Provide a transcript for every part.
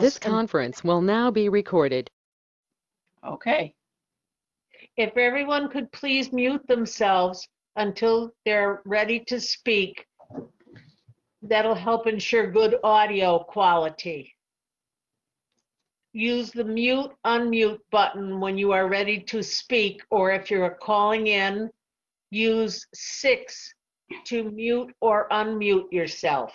This conference will now be recorded. Okay. If everyone could please mute themselves until they're ready to speak, that'll help ensure good audio quality. Use the mute, unmute button when you are ready to speak, or if you're calling in, use 6 to mute or unmute yourself.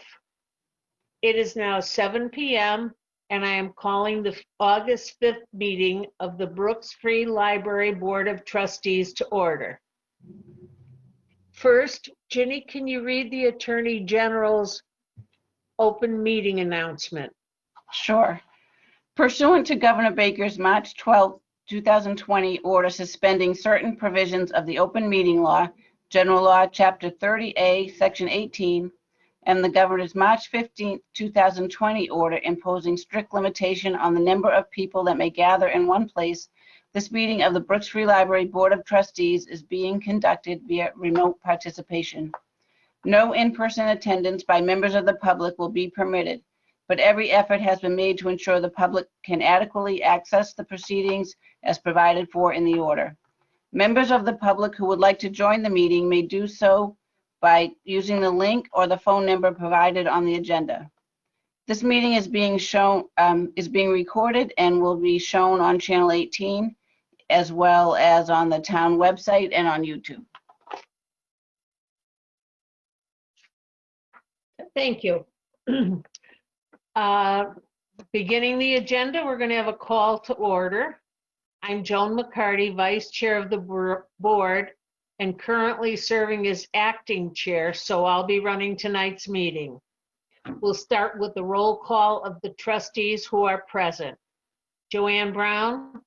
It is now 7 p.m. and I am calling the August 5th meeting of the Brooks Free Library Board of Trustees to order. First, Ginny, can you read the Attorney General's open meeting announcement? Sure. Pursuant to Governor Baker's March 12, 2020 order suspending certain provisions of the Open Meeting Law, General Law, Chapter 30A, Section 18, and the Governor's March 15, 2020 order imposing strict limitation on the number of people that may gather in one place, this meeting of the Brooks Free Library Board of Trustees is being conducted via remote participation. No in-person attendance by members of the public will be permitted, but every effort has been made to ensure the public can adequately access the proceedings as provided for in the order. Members of the public who would like to join the meeting may do so by using the link or the phone number provided on the agenda. This meeting is being recorded and will be shown on Channel 18, as well as on the town website and on YouTube. Thank you. Beginning the agenda, we're going to have a call to order. I'm Joan McCarty, Vice Chair of the Board, and currently serving as acting chair, so I'll be running tonight's meeting. We'll start with the roll call of the trustees who are present. Joanne Brown?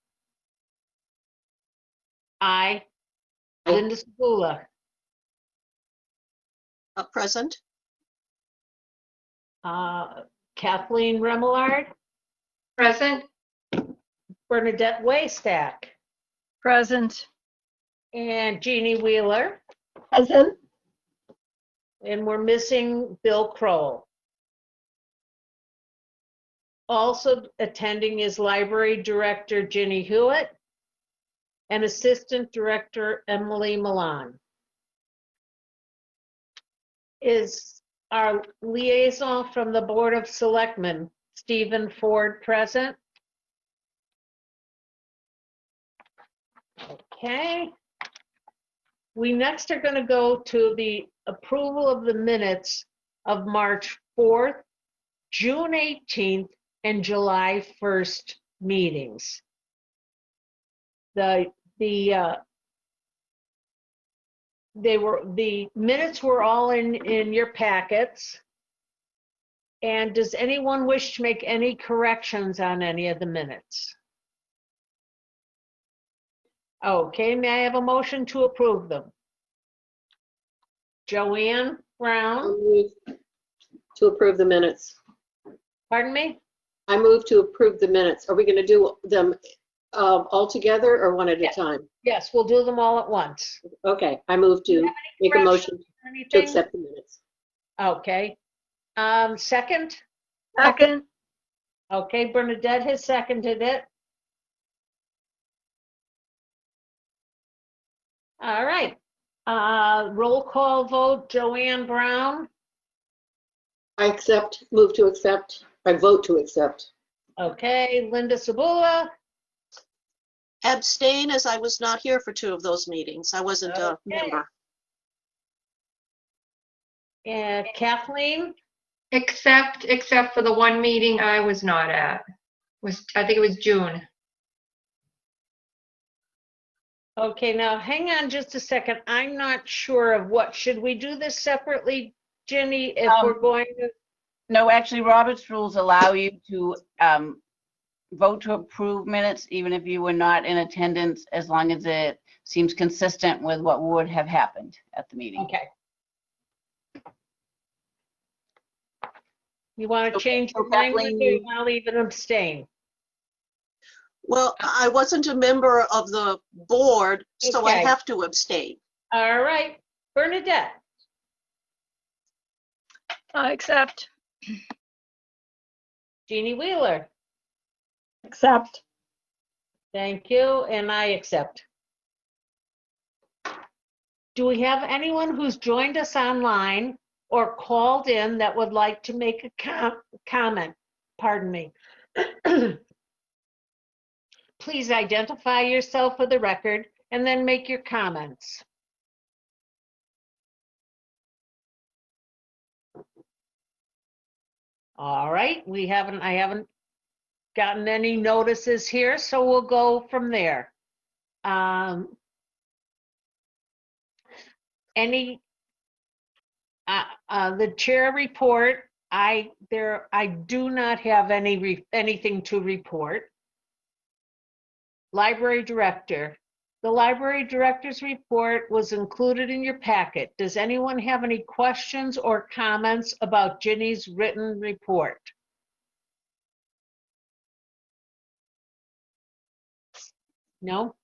Aye. Linda Sabula? Present. Kathleen Remillard? Present. Bernadette Waystack? Present. And Jeannie Wheeler? Present. And we're missing Bill Crowell. Also attending is Library Director Ginny Hewitt and Assistant Director Emily Milan. Is our liaison from the Board of Selectmen, Stephen Ford, present? Okay. We next are going to go to the approval of the minutes of March 4th, June 18th, and July 1st meetings. The minutes were all in your packets. And does anyone wish to make any corrections on any of the minutes? Okay, may I have a motion to approve them? Joanne Brown? Move to approve the minutes. Pardon me? I move to approve the minutes. Are we going to do them all together or one at a time? Yes, we'll do them all at once. Okay, I move to make a motion to accept the minutes. Okay. Second? Second. Okay, Bernadette has seconded it. All right. Roll call vote, Joanne Brown? I accept, move to accept, I vote to accept. Okay, Linda Sabula? Abstain, as I was not here for 2 of those meetings. I wasn't a member. And Kathleen? Except for the one meeting I was not at. I think it was June. Okay, now hang on just a second. I'm not sure of what. Should we do this separately, Ginny, if we're going to? No, actually, Robert's rules allow you to vote to approve minutes, even if you were not in attendance, as long as it seems consistent with what would have happened at the meeting. Okay. You want to change the language, or you want to leave it abstain? Well, I wasn't a member of the board, so I Okay. have to abstain. All right, Bernadette? Accept. Jeannie Wheeler? Accept. Thank you, and I accept. Do we have anyone who's joined us online or called in that would like to make a comment? Pardon me. Please identify yourself for the record and then make your comments. All right, I haven't gotten any notices here, so we'll go from there. The chair report, I do not have anything to report. Library director. The library director's report was included in your packet. Does anyone have any questions or comments about Ginny's written report? No?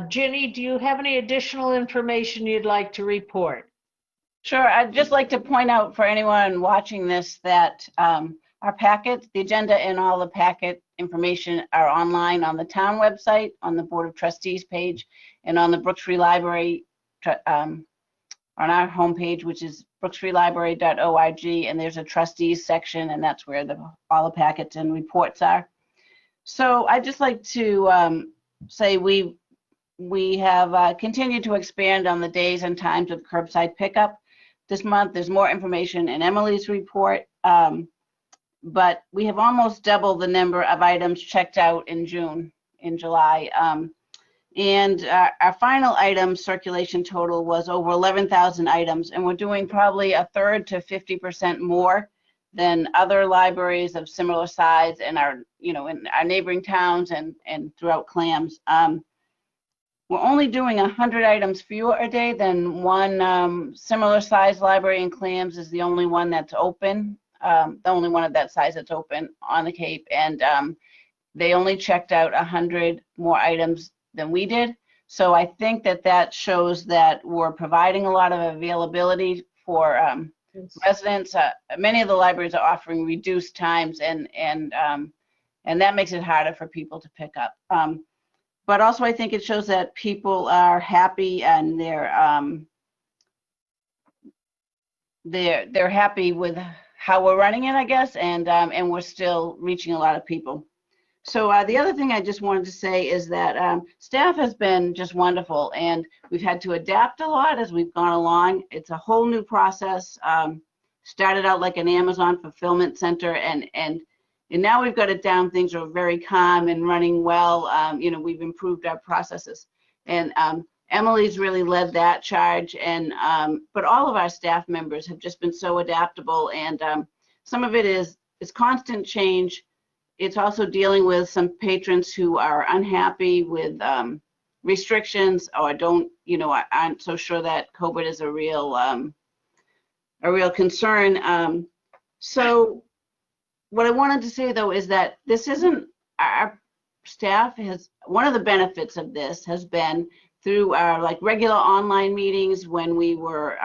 Ginny, do you have any additional information you'd like to report? Sure. I'd just like to point out for anyone watching this that our packet, the agenda and all the packet information are online on the town website, on the Board of Trustees page, and on the Brooks Free Library, on our homepage, which is brooksfreelibrary.org, and there's a trustees section, and that's where all the packets and reports are. So I'd just like to say we have continued to expand on the days and times of curbside pickup. This month, there's more information in Emily's report, but we have almost doubled the number of items checked out in July. And our final item circulation total was over 11,000 items, and we're doing probably a third to 50% more than other libraries of similar size in our, in our neighboring towns and throughout Clams. We're only doing 100 items fewer a day than one similar size library in Clams is the only one that's open, the only one of that size that's open on the Cape, and they only checked out 100 more items than we did. So I think that shows that we're providing a lot of availability for residents. Many of the libraries are offering reduced times, and that makes it harder for people to pick up. But also I think it shows that people are happy and they're happy with how we're running it, I guess, and we're still reaching a lot of people. So the other thing I just wanted to say is that staff has been just wonderful, and we've had to adapt a lot as we've gone along. It's a whole new process. Started out like an Amazon fulfillment center, and now we've got it down. Things are very calm and running well. We've improved our processes, and Emily's really led that charge. And but all of our staff members have just been so adaptable, and some of it is constant change. It's also dealing with some patrons who are unhappy with restrictions or aren't so sure that COVID is a real concern. So what I wanted to say though is that this isn't, our staff has, one of the benefits of this has been through our regular online meetings when we were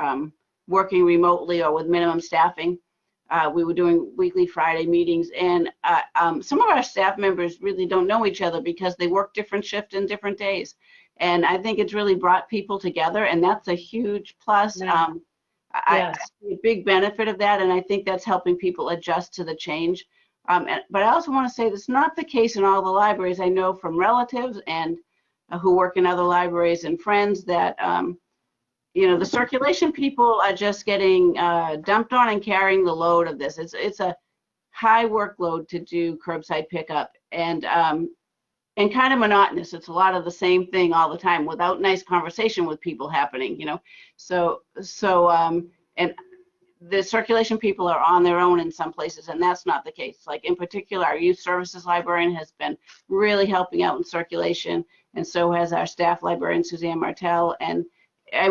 working remotely or with minimum staffing. We were doing weekly Friday meetings, and some of our staff members really don't know each other because they work different shifts and different days. And I think it's really brought people together, and that's a huge plus. Yeah. I see a big benefit of that, and I think that's helping people adjust to the change. But I also want to say that's not the case in all the libraries. I know from relatives and who work in other libraries and friends that the circulation people are just getting dumped on and carrying the load of this. It's a high workload to do curbside pickup, and kind of monotonous. It's a lot of the same thing all the time without nice conversation with people happening, So and the circulation people are on their own in some places, and that's not the case. Like in particular, our youth services librarian has been really helping out in circulation, and so has our staff librarian, Suzanne Martell, and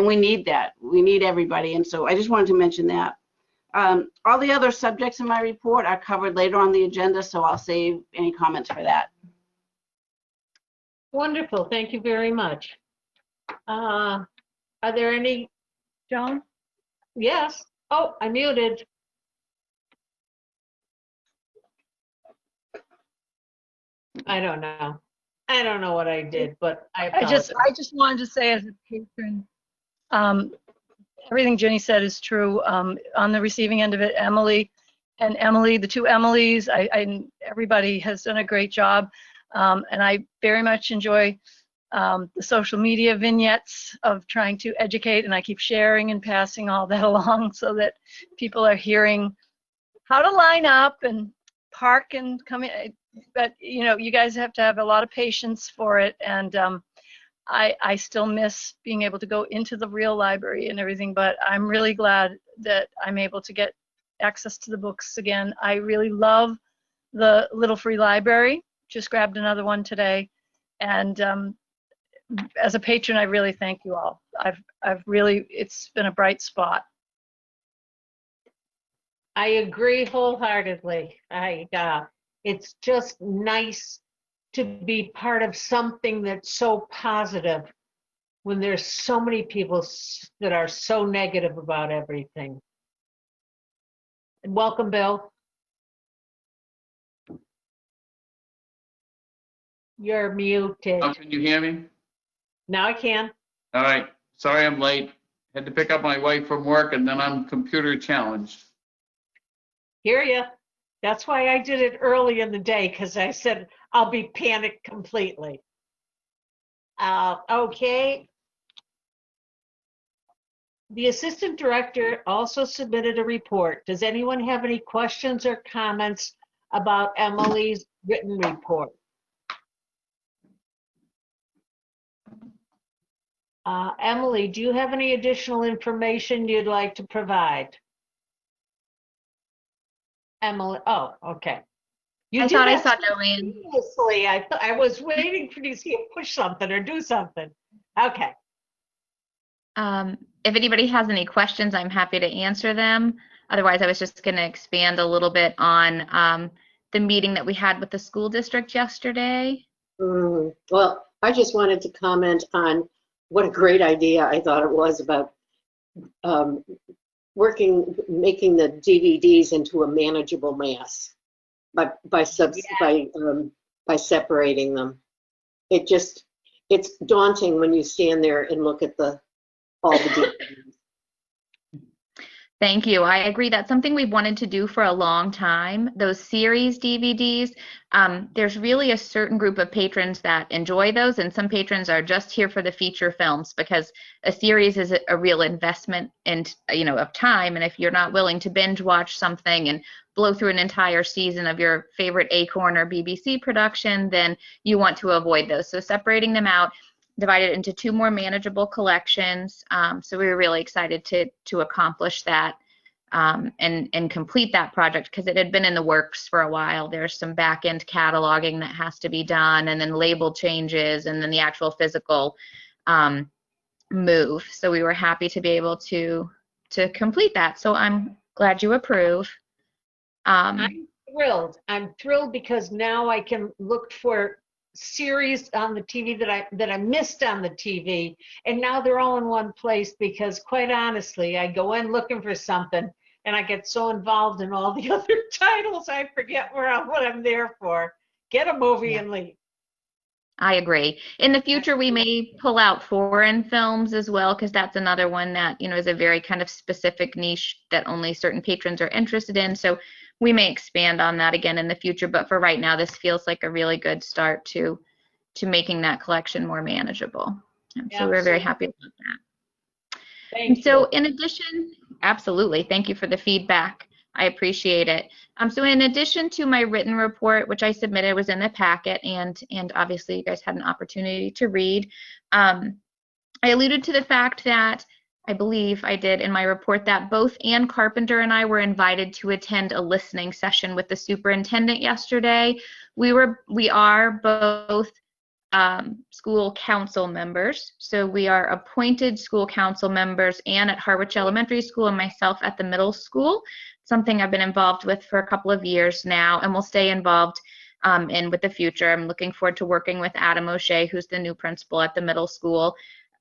we need that. We need everybody, and so I just wanted to mention that. All the other subjects in my report are covered later on the agenda, so I'll save any comments for that. Wonderful, thank you very much. Are there any, Joan? yes, oh, I muted. I don't know. I don't know what I did, but I I apologize. just wanted to say as a patron, um, everything Jenny said is true. On the receiving end of it, Emily and Emily, the two Emilys, everybody has done a great job. And I very much enjoy the social media vignettes of trying to educate, and I keep sharing and passing all that along so that people are hearing how to line up and park and come in. But, you know, you guys have to have a lot of patience for it. And I still miss being able to go into the real library and everything, but I'm really glad that I'm able to get access to the books again. I really love the Little Free Library. Just grabbed another one today. And as a patron, I really thank you all. I've really, it's been a bright spot. I agree wholeheartedly. It's just nice to be part of something that's so positive when there's so many people that are so negative about everything. And welcome, Bill. You're muted. Oh, can you hear me? Now I can. All right. Sorry I'm late. Had to pick up my wife from work and then I'm computer challenged. Hear ya. That's why I did it early in the day, because I said I'll be panicked completely. Okay. The assistant director also submitted a report. Does anyone have any questions or comments about Emily's written report? Emily, do you have any additional information you'd like to provide? Emily, oh, okay. I thought I saw Joanne. Seriously, I was waiting for you to see you push something or do something. Okay. If anybody has any questions, I'm happy to answer them. Otherwise, I was just going to expand a little bit on the meeting that we had with the school district yesterday. Well, I just wanted to comment on what a great idea I thought it was about making the DVDs into a manageable mass by separating them. It's daunting when you stand there and look at all the DVDs. Thank you. I agree. That's something we've wanted to do for a long time. Those series DVDs, there's really a certain group of patrons that enjoy those, and some patrons are just here for the feature films because a series is a real investment and of time. And if you're not willing to binge watch something and blow through an entire season of your favorite Acorn or BBC production, then you want to avoid those. So separating them out, divided into two more manageable collections. So we were really excited to accomplish that and complete that project because it had been in the works for a while. There's some back-end cataloging that has to be done, and then label changes, and then the actual physical move. So we were happy to be able to complete that. So I'm glad you approve. I'm thrilled. I'm thrilled because now I can look for series on the TV that I missed on the TV, and now they're all in one place because quite honestly, I go in looking for something and I get so involved in all the other titles I forget what I'm there for. Get a movie and leave. I agree. In the future, we may pull out foreign films as well, because that's another one that, is a very kind of specific niche that only certain patrons are interested in. So we may expand on that again in the future. But for right now, this feels like a really good start to making that collection more manageable. And so we're very happy about that. Thank you. So in addition, absolutely. Thank you for the feedback. I appreciate it. So in addition to my written report, which I submitted, was in the packet, and obviously you guys had an opportunity to read, I alluded to the fact that I believe I did in my report that both Ann Carpenter and I were invited to attend a listening session with the superintendent yesterday. We are both school council members. So we are appointed school council members, Ann at Harwich Elementary School and myself at the middle school, something I've been involved with for a couple of years now and will stay involved in with the future. I'm looking forward to working with Adam O'Shea, who's the new principal at the middle school.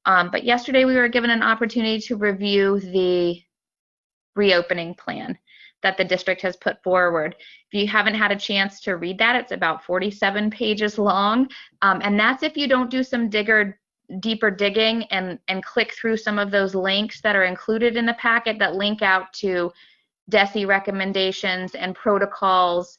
But yesterday we were given an opportunity to review the reopening plan. that the district has put forward. If you haven't had a chance to read that, it's about 47 pages long. And that's if you don't do some deeper digging and click through some of those links that are included in the packet that link out to DESE recommendations and protocols.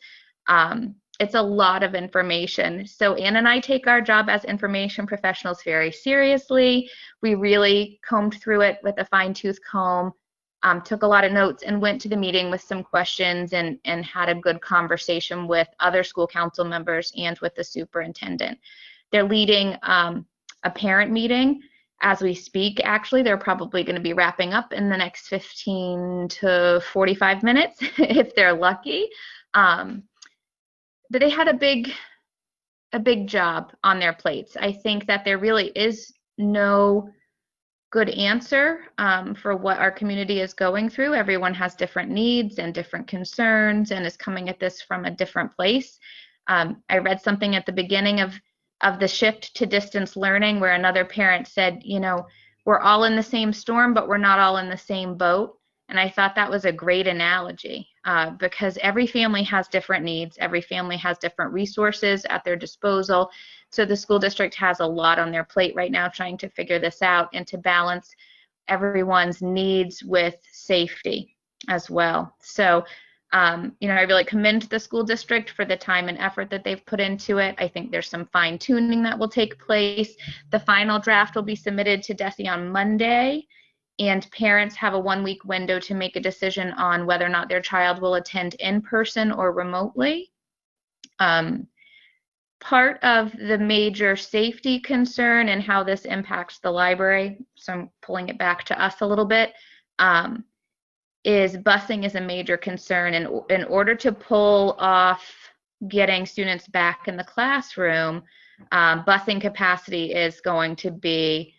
It's a lot of information. So Ann and I take our job as information professionals very seriously. We really combed through it with a fine-tooth comb, took a lot of notes, and went to the meeting with some questions and had a good conversation with other school council members and with the superintendent. They're leading a parent meeting as we speak. Actually, they're probably going to be wrapping up in the next 15 to 45 minutes if they're lucky. But they had a big job on their plates. I think that there really is no good answer for what our community is going through. Everyone has different needs and different concerns and is coming at this from a different place. I read something at the beginning of the shift to distance learning where another parent said, you know, we're all in the same storm, but we're not all in the same boat. And I thought that was a great analogy because every family has different needs. Every family has different resources at their disposal. So the school district has a lot on their plate right now trying to figure this out and to balance everyone's needs with safety as well. So, you know, I really commend the school district for the time and effort that they've put into it. I think there's some fine tuning that will take place. The final draft will be submitted to DESE on Monday. And parents have a 1-week window to make a decision on whether or not their child will attend in person or remotely. Part of the major safety concern and how this impacts the library, so I'm pulling it back to us a little bit, is busing is a major concern. And in order to pull off getting students back in the classroom, busing capacity is going to be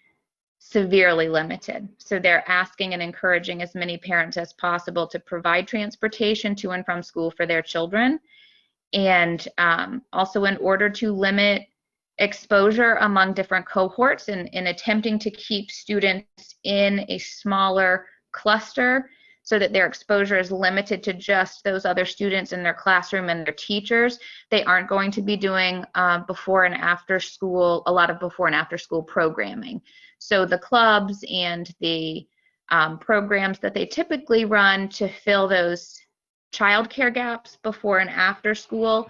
severely limited. So they're asking and encouraging as many parents as possible to provide transportation to and from school for their children. And also in order to limit exposure among different cohorts and in attempting to keep students in a smaller cluster so that their exposure is limited to just those other students in their classroom and their teachers, they aren't going to be doing before and after school, a lot of before and after school programming. So the clubs and the programs that they typically run to fill those childcare gaps before and after school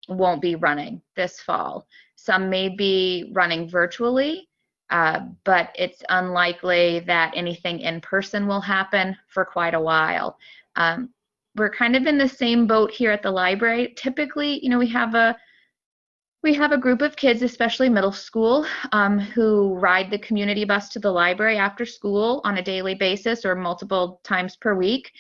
won't be running this fall. Some may be running virtually, but it's unlikely that anything in person will happen for quite a while. We're kind of in the same boat here at the library. Typically, you know, we have a group of kids, especially middle school, who ride the community bus to the library after school on a daily basis or multiple times per week.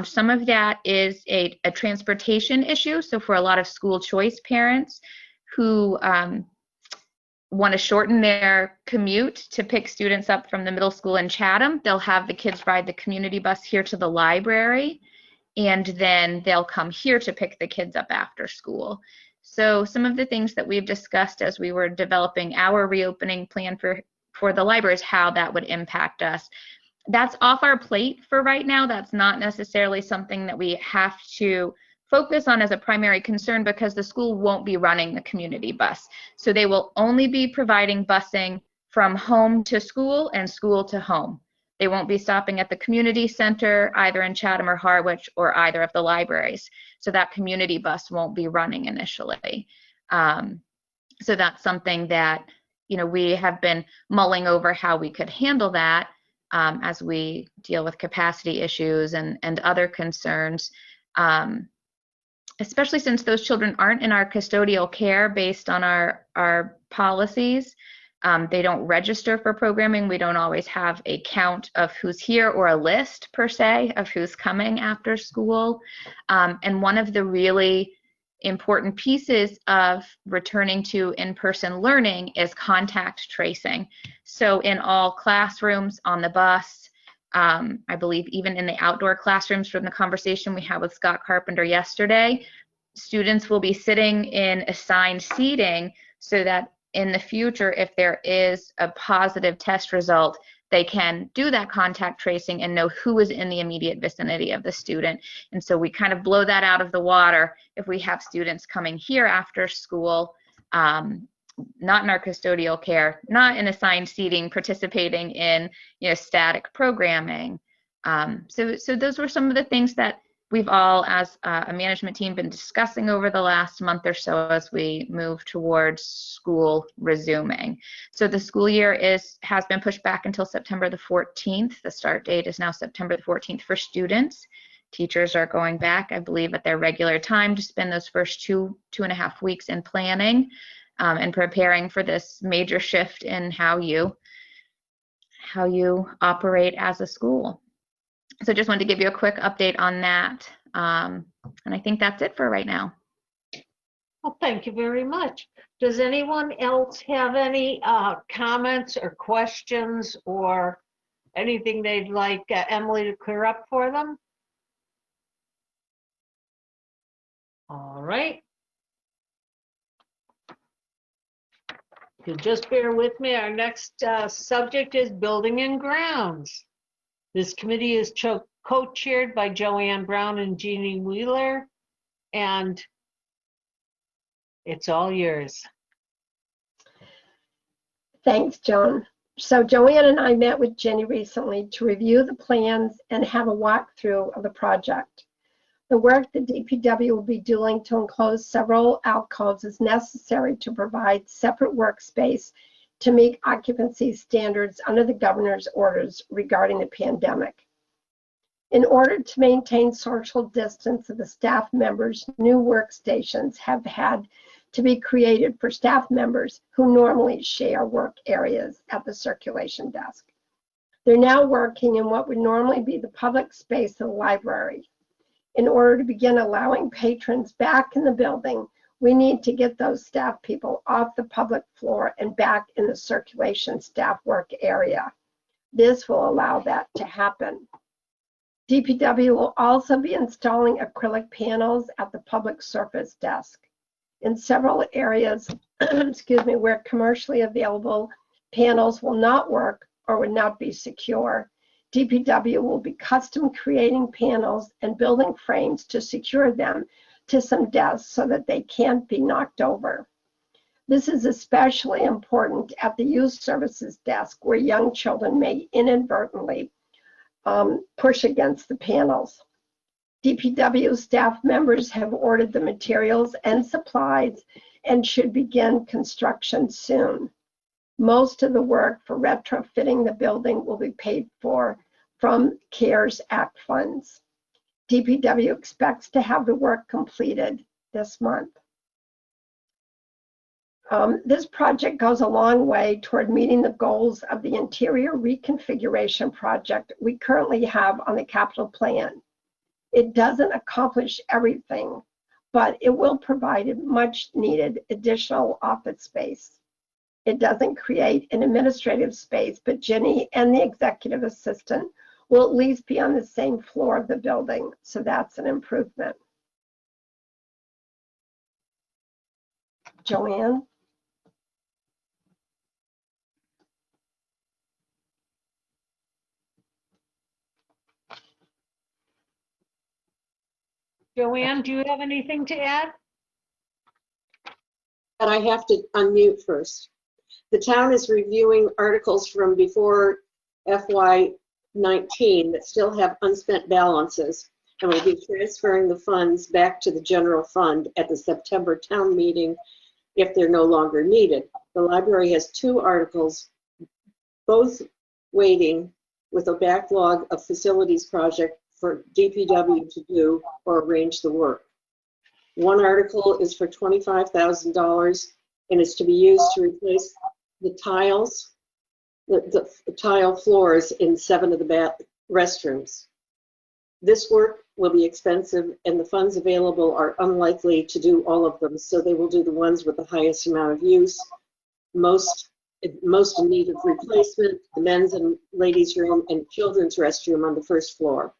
Some of that is a transportation issue. So for a lot of school choice parents who want to shorten their commute to pick students up from the middle school in Chatham, they'll have the kids ride the community bus here to the library, and then they'll come here to pick the kids up after school. So some of the things that we've discussed as we were developing our reopening plan for the library is how that would impact us. That's off our plate for right now. That's not necessarily something that we have to focus on as a primary concern because the school won't be running the community bus. So they will only be providing busing from home to school and school to home. They won't be stopping at the community center, either in Chatham or Harwich or either of the libraries. So that community bus won't be running initially. So that's something that, you know, we have been mulling over how we could handle that as we deal with capacity issues and other concerns, especially since those children aren't in our custodial care based on our policies. They don't register for programming. We don't always have a count of who's here or a list per se of who's coming after school. And one of the really important pieces of returning to in-person learning is contact tracing. So in all classrooms, on the bus, I believe even in the outdoor classrooms from the conversation we had with Scott Carpenter yesterday, students will be sitting in assigned seating so that in the future, if there is a positive test result, they can do that contact tracing and know who is in the immediate vicinity of the student. And so we kind of blow that out of the water if we have students coming here after school, not in our custodial care, not in assigned seating, participating in, static programming. So those were some of the things that we've all, as a management team, been discussing over the last month or so as we move towards school resuming. So the school year has been pushed back until September the 14th. The start date is now September the 14th for students. Teachers are going back, I believe, at their regular time to spend those first two and a half weeks in planning and preparing for this major shift in how you operate as a school. So just wanted to give you a quick update on that. And I think that's it for right now. Well, thank you very much. Does anyone else have any comments or questions or anything they'd like Emily to clear up for them? All right. If you'll just bear with me, our next subject is building and grounds. This committee is co-chaired by Joanne Brown and Jeannie Wheeler, and it's all yours. Thanks, Joan. So Joanne and I met with Jenny recently to review the plans and have a walkthrough of the project. The work the DPW will be doing to enclose several alcoves is necessary to provide separate workspace to meet occupancy standards under the governor's orders regarding the pandemic. In order to maintain social distance of the staff members, new workstations have had to be created for staff members who normally share work areas at the circulation desk. They're now working in what would normally be the public space of the library. In order to begin allowing patrons back in the building, we need to get those staff people off the public floor and back in the circulation staff work area. This will allow that to happen. DPW will also be installing acrylic panels at the public surface desk. In several areas, where commercially available panels will not work or would not be secure, DPW will be custom creating panels and building frames to secure them to some desks so that they can't be knocked over. This is especially important at the youth services desk where young children may inadvertently push against the panels. DPW staff members have ordered the materials and supplies and should begin construction soon. Most of the work for retrofitting the building will be paid for from CARES Act funds. DPW expects to have the work completed this month. This project goes a long way toward meeting the goals of the interior reconfiguration project we currently have on the capital plan. It doesn't accomplish everything, but it will provide much needed additional office space. It doesn't create an administrative space, but Jenny and the executive assistant will at least be on the same floor of the building, so that's an improvement. Joanne? Joanne, do you have anything to add? But I have to unmute first. The town is reviewing articles from before FY19 that still have unspent balances and will be transferring the funds back to the general fund at the September town meeting if they're no longer needed. The library has 2 articles, both waiting with a backlog of facilities project for DPW to do or arrange the work. One article is for $25,000 and is to be used to replace the tiles, the tile floors in 7 of the restrooms. This work will be expensive and the funds available are unlikely to do all of them, so they will do the ones with the highest amount of use, most in need of replacement, the men's and ladies' room and children's restroom on the first floor.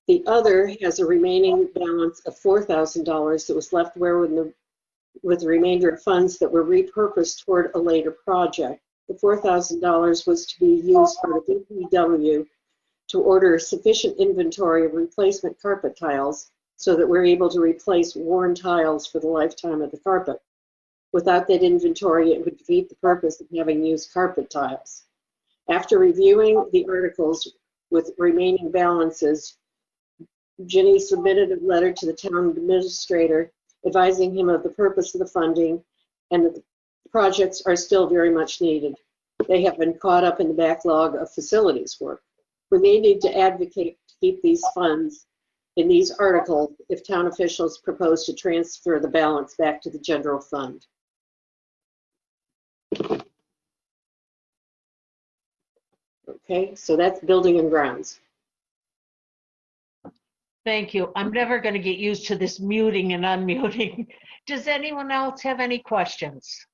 The other has a remaining balance of $4,000 that was left with the remainder of funds that were repurposed toward a later project. The $4,000 was to be used by the DPW to order sufficient inventory of replacement carpet tiles so that we're able to replace worn tiles for the lifetime of the carpet. Without that inventory, it would defeat the purpose of having used carpet tiles. After reviewing the articles with remaining balances, Ginny submitted a letter to the town administrator advising him of the purpose of the funding and that the projects are still very much needed. They have been caught up in the backlog of facilities work. We may need to advocate to keep these funds in these articles if town officials propose to transfer the balance back to the general fund. Okay, so that's building and grounds. Thank you. I'm never going to get used to this muting and unmuting. Does anyone else have any questions?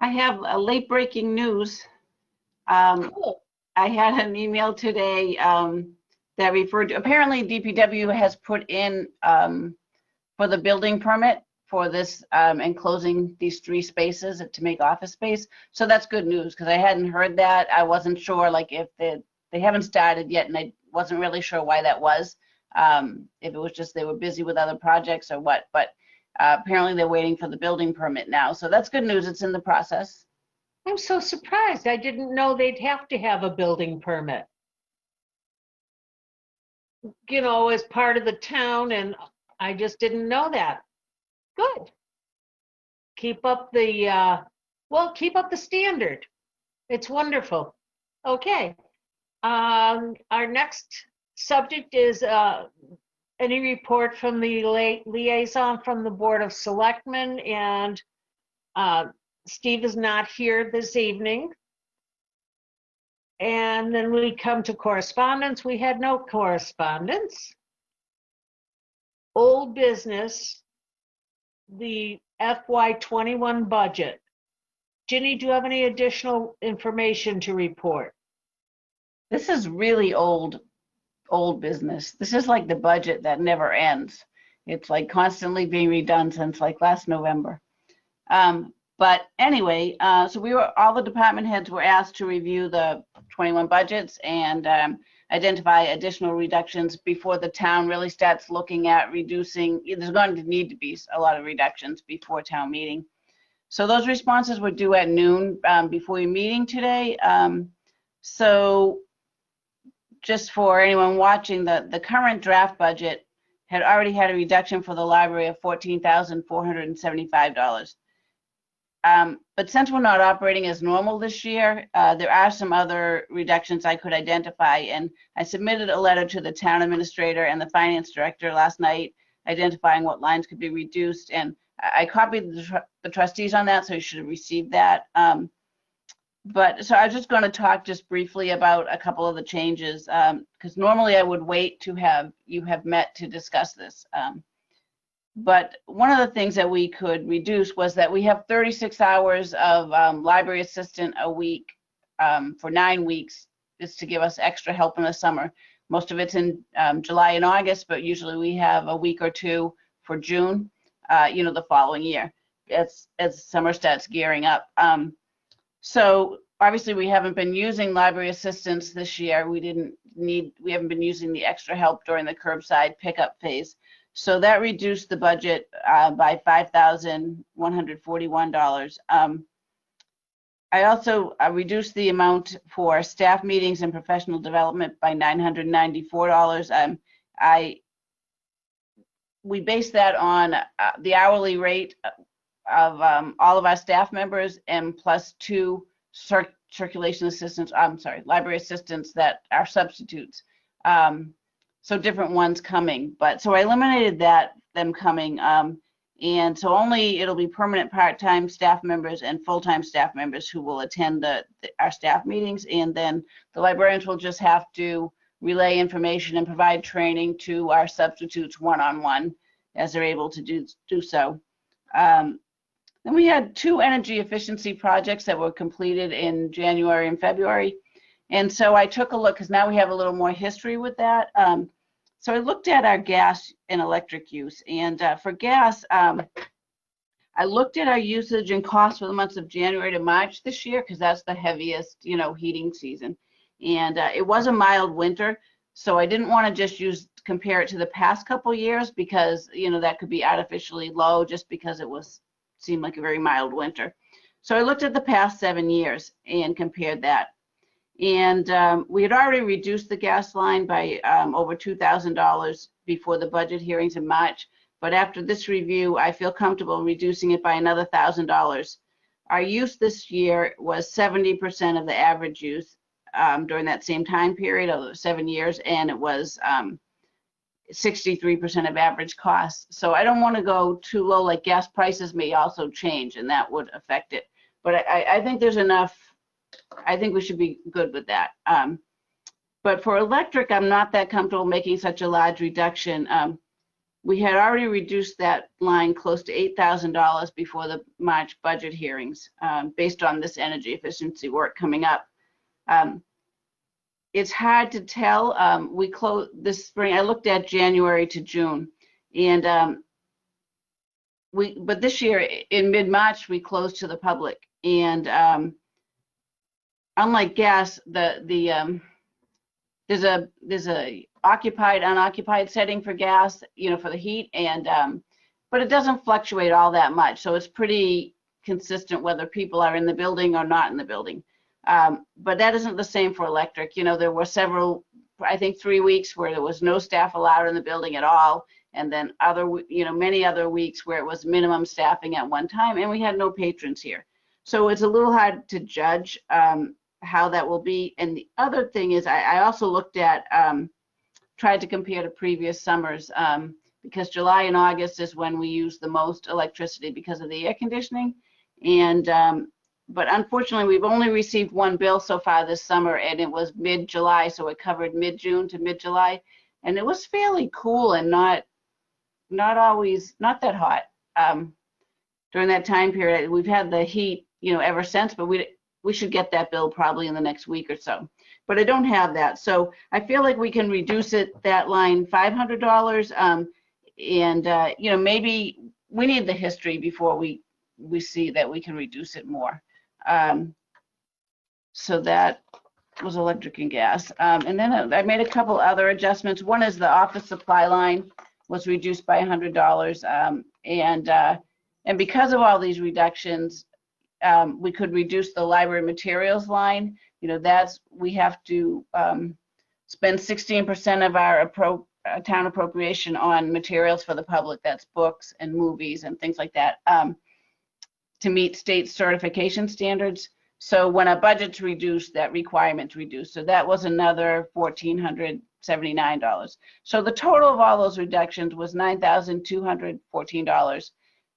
I have a late breaking news. Cool. I had an email today that referred to, apparently DPW has put in for the building permit for this enclosing these 3 spaces to make office space. So that's good news because I hadn't heard that. I wasn't sure like if they haven't started yet and I wasn't really sure why that was. If it was just they were busy with other projects or what, but apparently they're waiting for the building permit now. So that's good news. It's in the process. I'm so surprised. I didn't know they'd have to have a building permit. You know, as part of the town, and I just didn't know that. Good. Keep up the, keep up the standard. It's wonderful. Okay. Our next subject is any report from the liaison from the Board of Selectmen, and Steve is not here this evening. And then we come to correspondence. We had no correspondence. Old business, the FY21 budget. Ginny, do you have any additional information to report? This is really old business. This is like the budget that never ends. It's like constantly being redone since like last November. But anyway, so all the department heads were asked to review the 21 budgets and identify additional reductions before the town really starts looking at reducing. There's going to need to be a lot of reductions before town meeting. So those responses were due at noon before your meeting today. So just for anyone watching, the current draft budget had already had a reduction for the library of $14,475. But since we're not operating as normal this year, there are some other reductions I could identify, and I submitted a letter to the town administrator and the finance director last night identifying what lines could be reduced, and I copied the trustees on that, so you should have received that. But so I was just going to talk just briefly about a couple of the changes, because normally I would wait to have you have met to discuss this. But one of the things that we could reduce was that we have 36 hours of library assistant a week for 9 weeks, just to give us extra help in the summer. Most of it's in July and August, but usually we have a week or 2 for June, the following year as summer starts gearing up. So obviously we haven't been using library assistants this year. We haven't been using the extra help during the curbside pickup phase. So that reduced the budget by $5,141. I also reduced the amount for staff meetings and professional development by $994. We based that on the hourly rate of all of our staff members and plus 2 circulation assistants, library assistants that are substitutes. So different ones coming, but so I eliminated them coming, and so only it'll be permanent part-time staff members and full-time staff members who will attend our staff meetings, and then the librarians will just have to relay information and provide training to our substitutes one-on-one as they're able to do so. Then we had 2 energy efficiency projects that were completed in January and February. And so I took a look, because now we have a little more history with that. So I looked at our gas and electric use. And for gas, I looked at our usage and costs for the months of January to March this year because that's the heaviest, heating season. And it was a mild winter, so I didn't want to just compare it to the past couple years because, that could be artificially low just because seemed like a very mild winter. So I looked at the past 7 years and compared that. And we had already reduced the gas line by over $2,000 before the budget hearings in March. But after this review, I feel comfortable reducing it by another $1,000. Our use this year was 70% of the average use during that same time period of 7 years, and it was 63% of average costs. So I don't want to go too low, like gas prices may also change, and that would affect it. But I think there's enough. I think we should be good with that. But for electric, I'm not that comfortable making such a large reduction. We had already reduced that line close to $8,000 before the March budget hearings, based on this energy efficiency work coming up. It's hard to tell. We closed this spring. I looked at January to June, and but this year in mid-March we closed to the public. And unlike gas, there's a occupied, unoccupied setting for gas, for the heat, and but it doesn't fluctuate all that much, so it's pretty consistent whether people are in the building or not in the building. But that isn't the same for electric. There were several, I think 3 weeks where there was no staff allowed in the building at all, and then many other weeks where it was minimum staffing at one time, and we had no patrons here. So it's a little hard to judge how that will be. And the other thing is I also looked at, tried to compare to previous summers, because July and August is when we use the most electricity because of the air conditioning. And but unfortunately, we've only received one bill so far this summer, and it was mid-July, so it covered mid-June to mid-July. And it was fairly cool and not that hot during that time period. We've had the heat, ever since, but we should get that bill probably in the next week or so. But I don't have that, so I feel like we can reduce that line $500, and maybe we need the history before we see that we can reduce it more. So that was electric and gas, and then I made a couple other adjustments. One is the office supply line was reduced by $100, and because of all these reductions, we could reduce the library materials line. We have to spend 16% of our town appropriation on materials for the public. That's books and movies and things like that, to meet state certification standards. So when our budget's reduced, that requirement's reduced. So that was another $1,479. So the total of all those reductions was $9,214.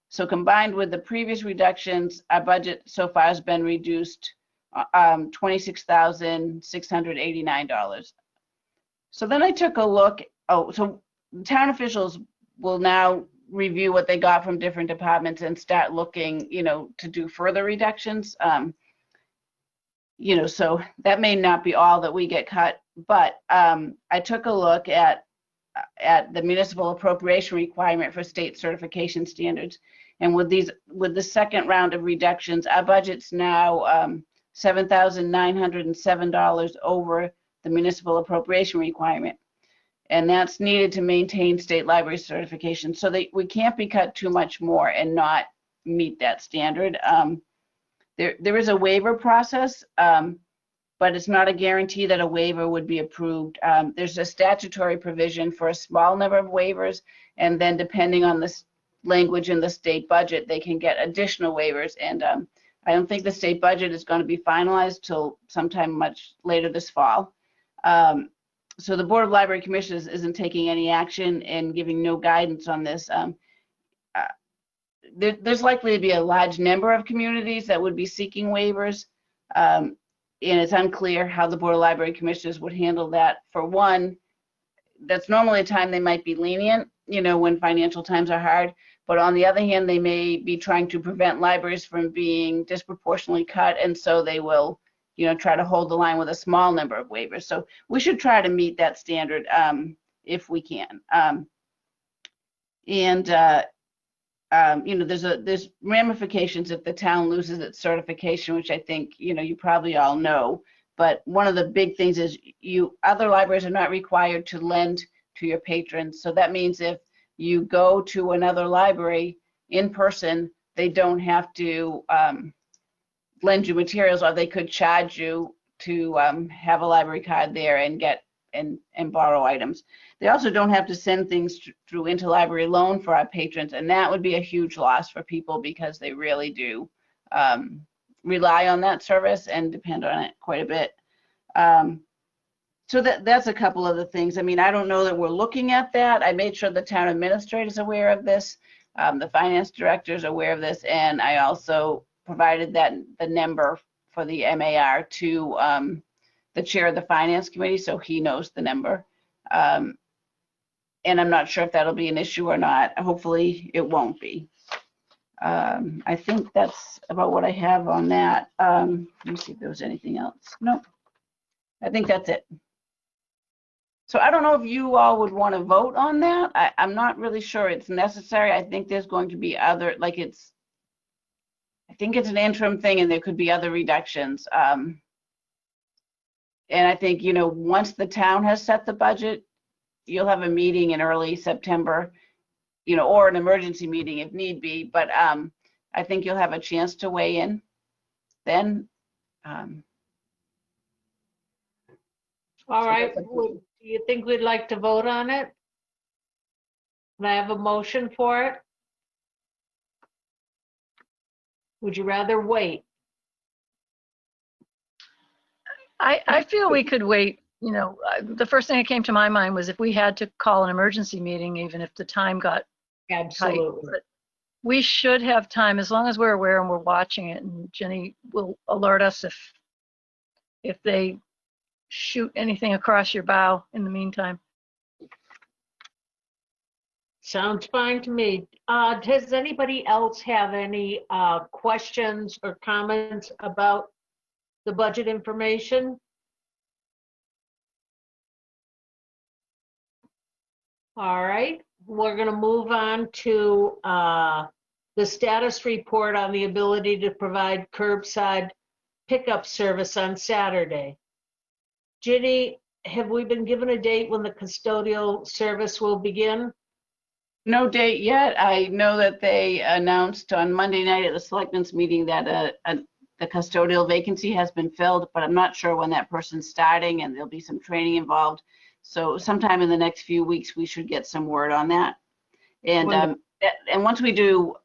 So combined with the previous reductions, our budget so far has been reduced $26,689. So then I took a look. So town officials will now review what they got from different departments and start looking, to do further reductions. So that may not be all that we get cut, but I took a look at the municipal appropriation requirement for state certification standards. And with the second round of reductions, our budget's now $7,907 over the municipal appropriation requirement. And that's needed to maintain state library certification. So we can't be cut too much more and not meet that standard. There is a waiver process, but it's not a guarantee that a waiver would be approved. There's a statutory provision for a small number of waivers, and then depending on the language in the state budget, they can get additional waivers. And I don't think the state budget is going to be finalized till sometime much later this fall. So the Board of Library Commissioners isn't taking any action and giving no guidance on this. There's likely to be a large number of communities that would be seeking waivers, and it's unclear how the Board of Library Commissioners would handle that. For one, that's normally a time they might be lenient, when financial times are hard. But on the other hand, they may be trying to prevent libraries from being disproportionately cut, and so they will, try to hold the line with a small number of waivers. So we should try to meet that standard if we can. there's ramifications if the town loses its certification, which I think, you probably all know. But one of the big things is other libraries are not required to lend to your patrons. So that means if you go to another library in person, they don't have to lend you materials, or they could charge you to have a library card there and get and borrow items. They also don't have to send things through interlibrary loan for our patrons, and that would be a huge loss for people because they really do rely on that service and depend on it quite a bit. So that's a couple of the things. I mean, I don't know that we're looking at that. I made sure the town administrator is aware of this, the finance director is aware of this, and I also provided the number for the MAR to the chair of the finance committee, so he knows the number. And I'm not sure if that'll be an issue or not. Hopefully it won't be. I think that's about what I have on that. Let me see if there was anything else. Nope. I think that's it. So I don't know if you all would want to vote on that. I'm not really sure it's necessary. I think there's going to be other, I think it's an interim thing and there could be other reductions. And I think, once the town has set the budget, you'll have a meeting in early September, or an emergency meeting if need be. But I think you'll have a chance to weigh in then. All right, do you think we'd like to vote on it? Can I have a motion for it? Would you rather wait? I feel we could wait. The first thing that came to my mind was if we had to call an emergency meeting, even if the time got Absolutely. tight. But we should have time as long as we're aware and we're watching it. And Jenny will alert us if they shoot anything across your bow in the meantime. Sounds fine to me. Does anybody else have any questions or comments about the budget information? All right, we're going to move on to the status report on the ability to provide curbside pickup service on Saturday. Ginny, have we been given a date when the custodial service will begin? No date yet. I know that they announced on Monday night at the selectmen's meeting that the custodial vacancy has been filled, but I'm not sure when that person's starting, and there'll be some training involved. So sometime in the next few weeks, we should get some word on that. And once we do,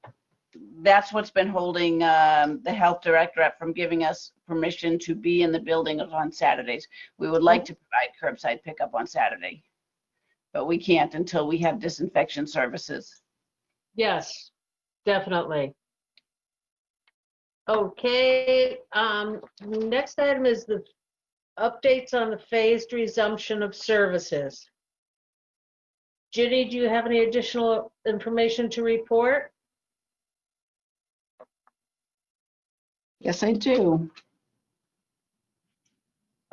that's what's been holding the health director up from giving us permission to be in the building on Saturdays. We would like to provide curbside pickup on Saturday, but we can't until we have disinfection services. Yes, definitely. Okay, next item is the updates on the phased resumption of services. Ginny, do you have any additional information to report? Yes, I do.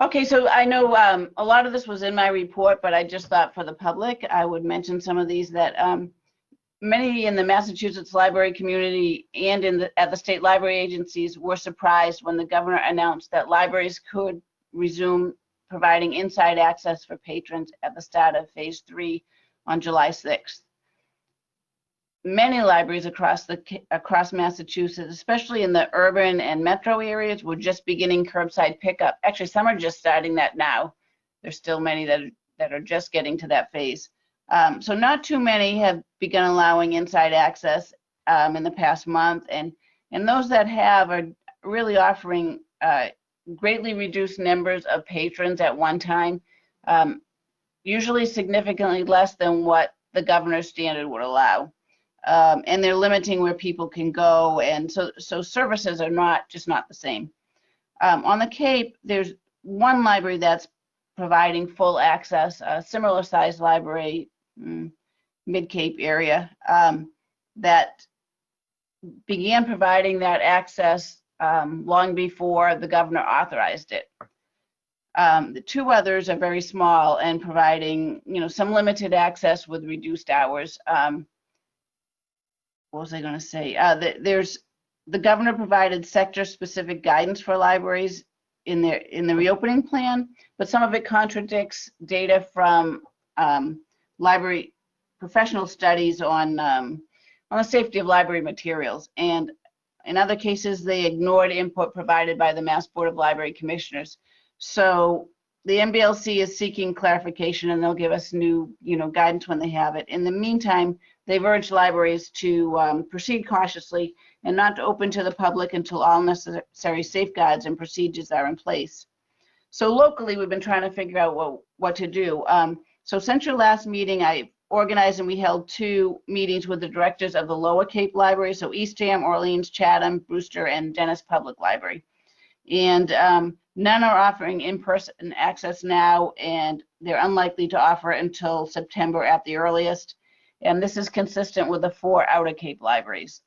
Okay, so I know a lot of this was in my report, but I just thought for the public, I would mention some of these that many in the Massachusetts library community and at the state library agencies were surprised when the governor announced that libraries could resume providing inside access for patrons at the start of phase 3 on July 6th. Many libraries across Massachusetts, especially in the urban and metro areas, were just beginning curbside pickup. Actually, some are just starting that now. There's still many that are just getting to that phase. So not too many have begun allowing inside access in the past month, and those that have are really offering greatly reduced numbers of patrons at one time, usually significantly less than what the governor's standard would allow. And they're limiting where people can go, and so services are just not the same. On the Cape, there's one library that's providing full access, a similar sized library, Mid-Cape area, that began providing that access long before the governor authorized it. The two others are very small and providing, some limited access with reduced hours. what was I going to say? There's the governor provided sector-specific guidance for libraries in the reopening plan, but some of it contradicts data from library professional studies on the safety of library materials. And in other cases, they ignored input provided by the Mass Board of Library Commissioners. So the MBLC is seeking clarification, and they'll give us new, guidance when they have it. In the meantime, they've urged libraries to proceed cautiously and not to open to the public until all necessary safeguards and procedures are in place. So locally, we've been trying to figure out what to do. So since your last meeting, I organized and we held 2 meetings with the directors of the Lower Cape Library, so Eastham, Orleans, Chatham, Brewster, and Dennis Public Library. And none are offering in-person access now, and they're unlikely to offer until September at the earliest. And this is consistent with the 4 Outer Cape libraries,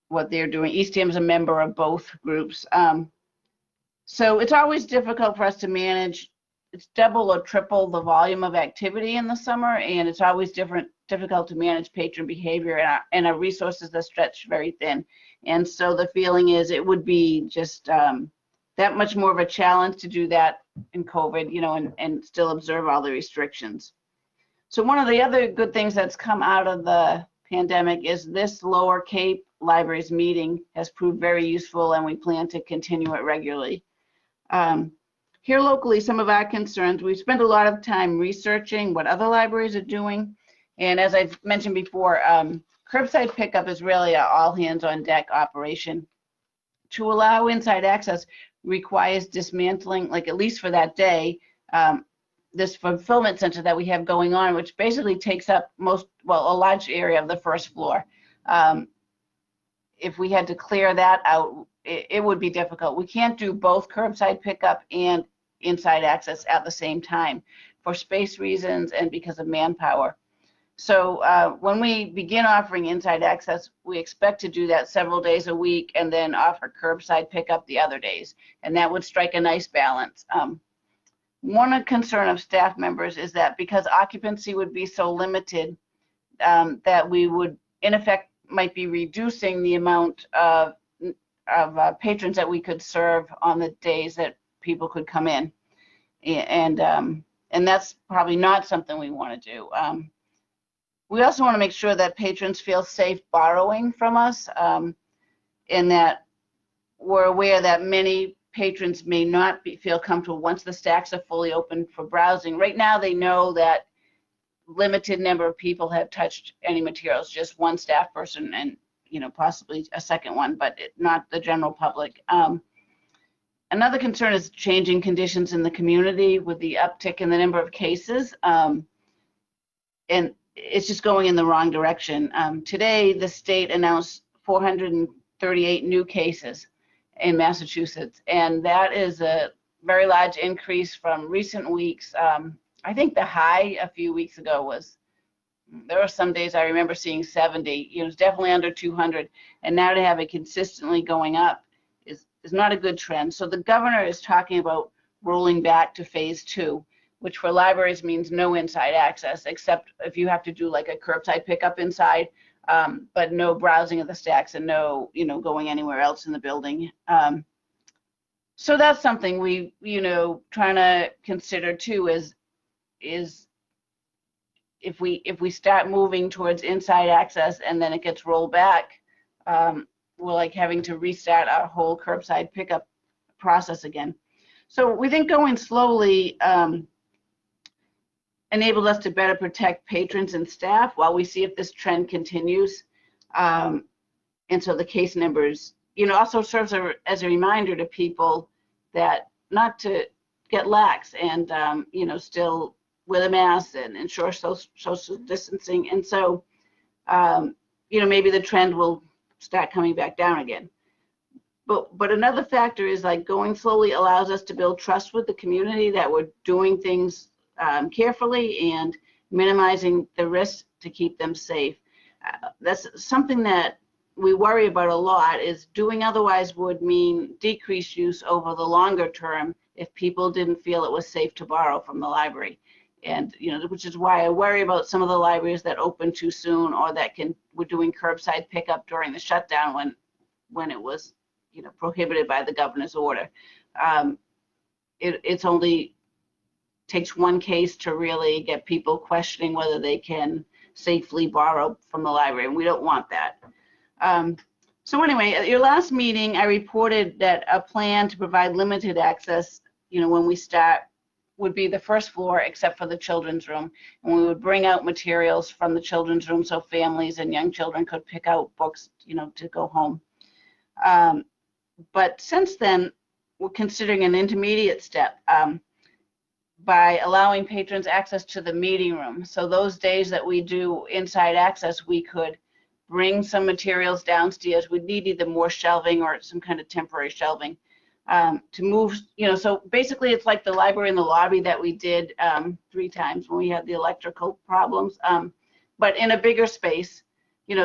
what they're doing. Eastham is a member of both groups. So it's always difficult for us to manage. It's double or triple the volume of activity in the summer, and it's always difficult to manage patron behavior, and our resources are stretched very thin. And so the feeling is it would be just that much more of a challenge to do that in COVID, and still observe all the restrictions. So one of the other good things that's come out of the pandemic is this Lower Cape Libraries meeting has proved very useful, and we plan to continue it regularly. Here locally, some of our concerns, we've spent a lot of time researching what other libraries are doing. And as I've mentioned before, curbside pickup is really an all hands on deck operation. To allow inside access requires dismantling, like at least for that day, this fulfillment center that we have going on, which basically takes up a large area of the first floor. If we had to clear that out, it would be difficult. We can't do both curbside pickup and inside access at the same time for space reasons and because of manpower. So when we begin offering inside access, we expect to do that several days a week and then offer curbside pickup the other days. And that would strike a nice balance. One concern of staff members is that because occupancy would be so limited, that we would, in effect, might be reducing the amount of patrons that we could serve on the days that people could come in. And that's probably not something we want to do. We also want to make sure that patrons feel safe borrowing from us, in that we're aware that many patrons may not feel comfortable once the stacks are fully open for browsing. Right now, they know that limited number of people have touched any materials, just one staff person and possibly a second one, but not the general public. Another concern is changing conditions in the community with the uptick in the number of cases. And it's just going in the wrong direction. Today, the state announced 438 new cases in Massachusetts, and that is a very large increase from recent weeks. I think the high a few weeks ago was, there were some days I remember seeing 70. It was definitely under 200, and now to have it consistently going up is not a good trend. So the governor is talking about rolling back to phase 2, which for libraries means no inside access, except if you have to do like a curbside pickup inside, but no browsing of the stacks and no, going anywhere else in the building. So that's something we, trying to consider too, is if we start moving towards inside access and then it gets rolled back, we're like having to restart our whole curbside pickup process again. So we think going slowly enabled us to better protect patrons and staff while we see if this trend continues. And so the case numbers, also serves as a reminder to people that not to get lax and, still wear a mask and ensure social distancing. And so, maybe the trend will start coming back down again. But another factor is like going slowly allows us to build trust with the community that we're doing things carefully and minimizing the risk to keep them safe. That's something that we worry about a lot, is doing otherwise would mean decreased use over the longer term if people didn't feel it was safe to borrow from the library. And, which is why I worry about some of the libraries that open too soon or that were doing curbside pickup during the shutdown when it was, prohibited by the governor's order. It's only takes one case to really get people questioning whether they can safely borrow from the library, and we don't want that. So anyway, at your last meeting, I reported that a plan to provide limited access, when we start, would be the first floor except for the children's room. And we would bring out materials from the children's room so families and young children could pick out books, to go home. But since then, we're considering an intermediate step by allowing patrons access to the meeting room. So those days that we do inside access, we could bring some materials downstairs. We'd need either more shelving or some kind of temporary shelving to move, so basically it's like the library in the lobby that we did 3 times when we had the electrical problems, but in a bigger space,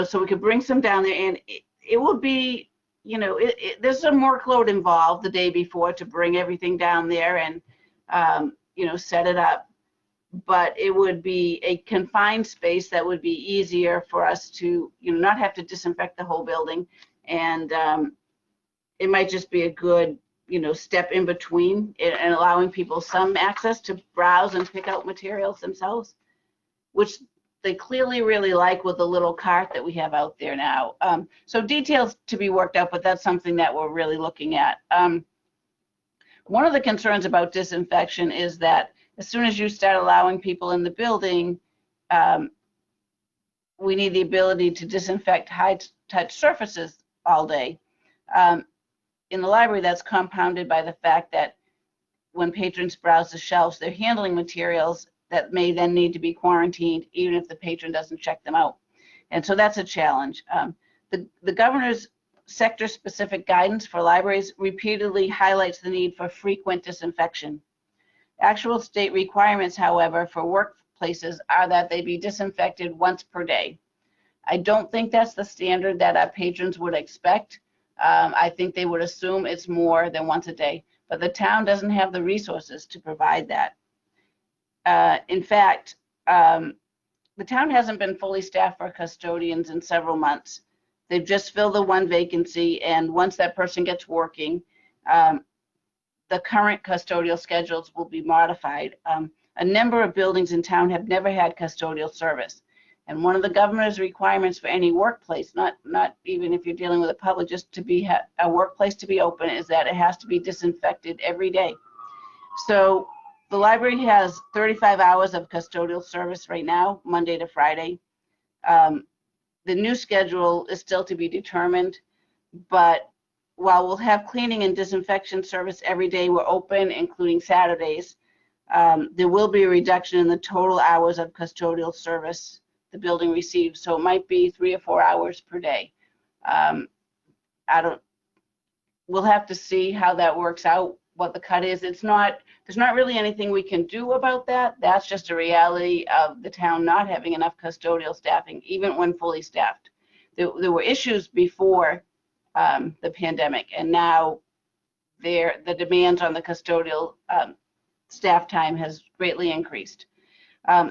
so we could bring some down there, and it would be, there's some workload involved the day before to bring everything down there and, set it up. But it would be a confined space that would be easier for us to, not have to disinfect the whole building. And it might just be a good, step in between and allowing people some access to browse and pick out materials themselves, which they clearly really like with the little cart that we have out there now. So details to be worked out, but that's something that we're really looking at. One of the concerns about disinfection is that as soon as you start allowing people in the building, we need the ability to disinfect high-touch surfaces all day. In the library, that's compounded by the fact that when patrons browse the shelves, they're handling materials that may then need to be quarantined, even if the patron doesn't check them out. And so that's a challenge. The governor's sector-specific guidance for libraries repeatedly highlights the need for frequent disinfection. Actual state requirements, however, for workplaces are that they be disinfected once per day. I don't think that's the standard that our patrons would expect. I think they would assume it's more than once a day, but the town doesn't have the resources to provide that. In fact, the town hasn't been fully staffed for custodians in several months. They've just filled the one vacancy, and once that person gets working, the current custodial schedules will be modified. A number of buildings in town have never had custodial service. And one of the governor's requirements for any workplace, not even if you're dealing with the public, just to be a workplace to be open, is that it has to be disinfected every day. So the library has 35 hours of custodial service right now, Monday to Friday. The new schedule is still to be determined, but while we'll have cleaning and disinfection service every day we're open, including Saturdays, there will be a reduction in the total hours of custodial service the building receives. So it might be 3 or 4 hours per day. We'll have to see how that works out, what the cut is. There's not really anything we can do about that. That's just a reality of the town not having enough custodial staffing, even when fully staffed. There were issues before the pandemic, and now the demands on the custodial staff time has greatly increased.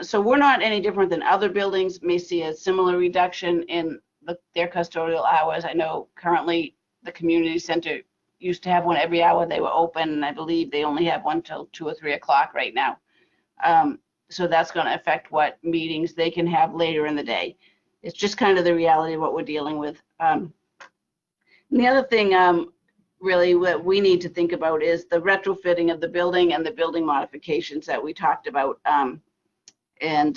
So we're not any different than other buildings may see a similar reduction in their custodial hours. I know currently the community center used to have one every hour they were open, and I believe they only have one till 2 or 3 o'clock right now. So that's going to affect what meetings they can have later in the day. It's just kind of the reality of what we're dealing with. And the other thing really what we need to think about is the retrofitting of the building and the building modifications that we talked about. And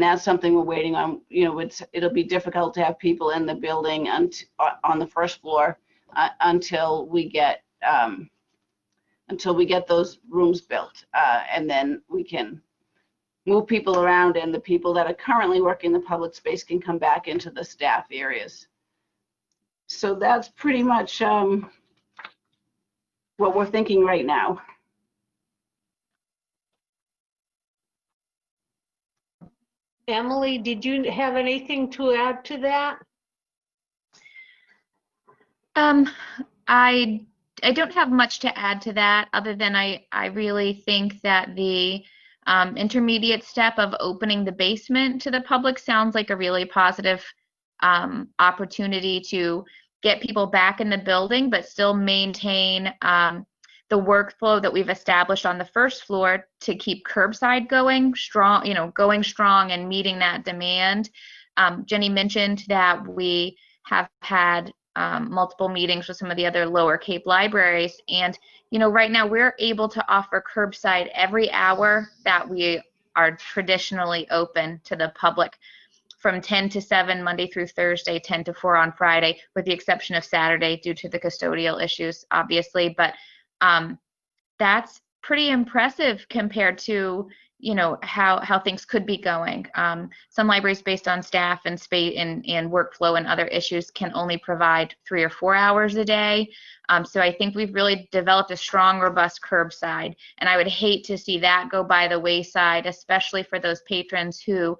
that's something we're waiting on. It'll be difficult to have people in the building on the first floor until we get those rooms built, and then we can move people around, and the people that are currently working the public space can come back into the staff areas. So that's pretty much what we're thinking right now. Emily, did you have anything to add to that? I don't have much to add to that, other than I really think that the intermediate step of opening the basement to the public sounds like a really positive opportunity to get people back in the building, but still maintain the workflow that we've established on the first floor to keep curbside going strong, going strong and meeting that demand. Jenny mentioned that we have had multiple meetings with some of the other Lower Cape libraries, and right now we're able to offer curbside every hour that we are traditionally open to the public, from 10 to 7 Monday through Thursday, 10 to 4 on Friday, with the exception of Saturday due to the custodial issues, obviously. But that's pretty impressive compared to how things could be going. Some libraries, based on staff and space and workflow and other issues, can only provide 3 or 4 hours a day. So I think we've really developed a strong, robust curbside, and I would hate to see that go by the wayside, especially for those patrons who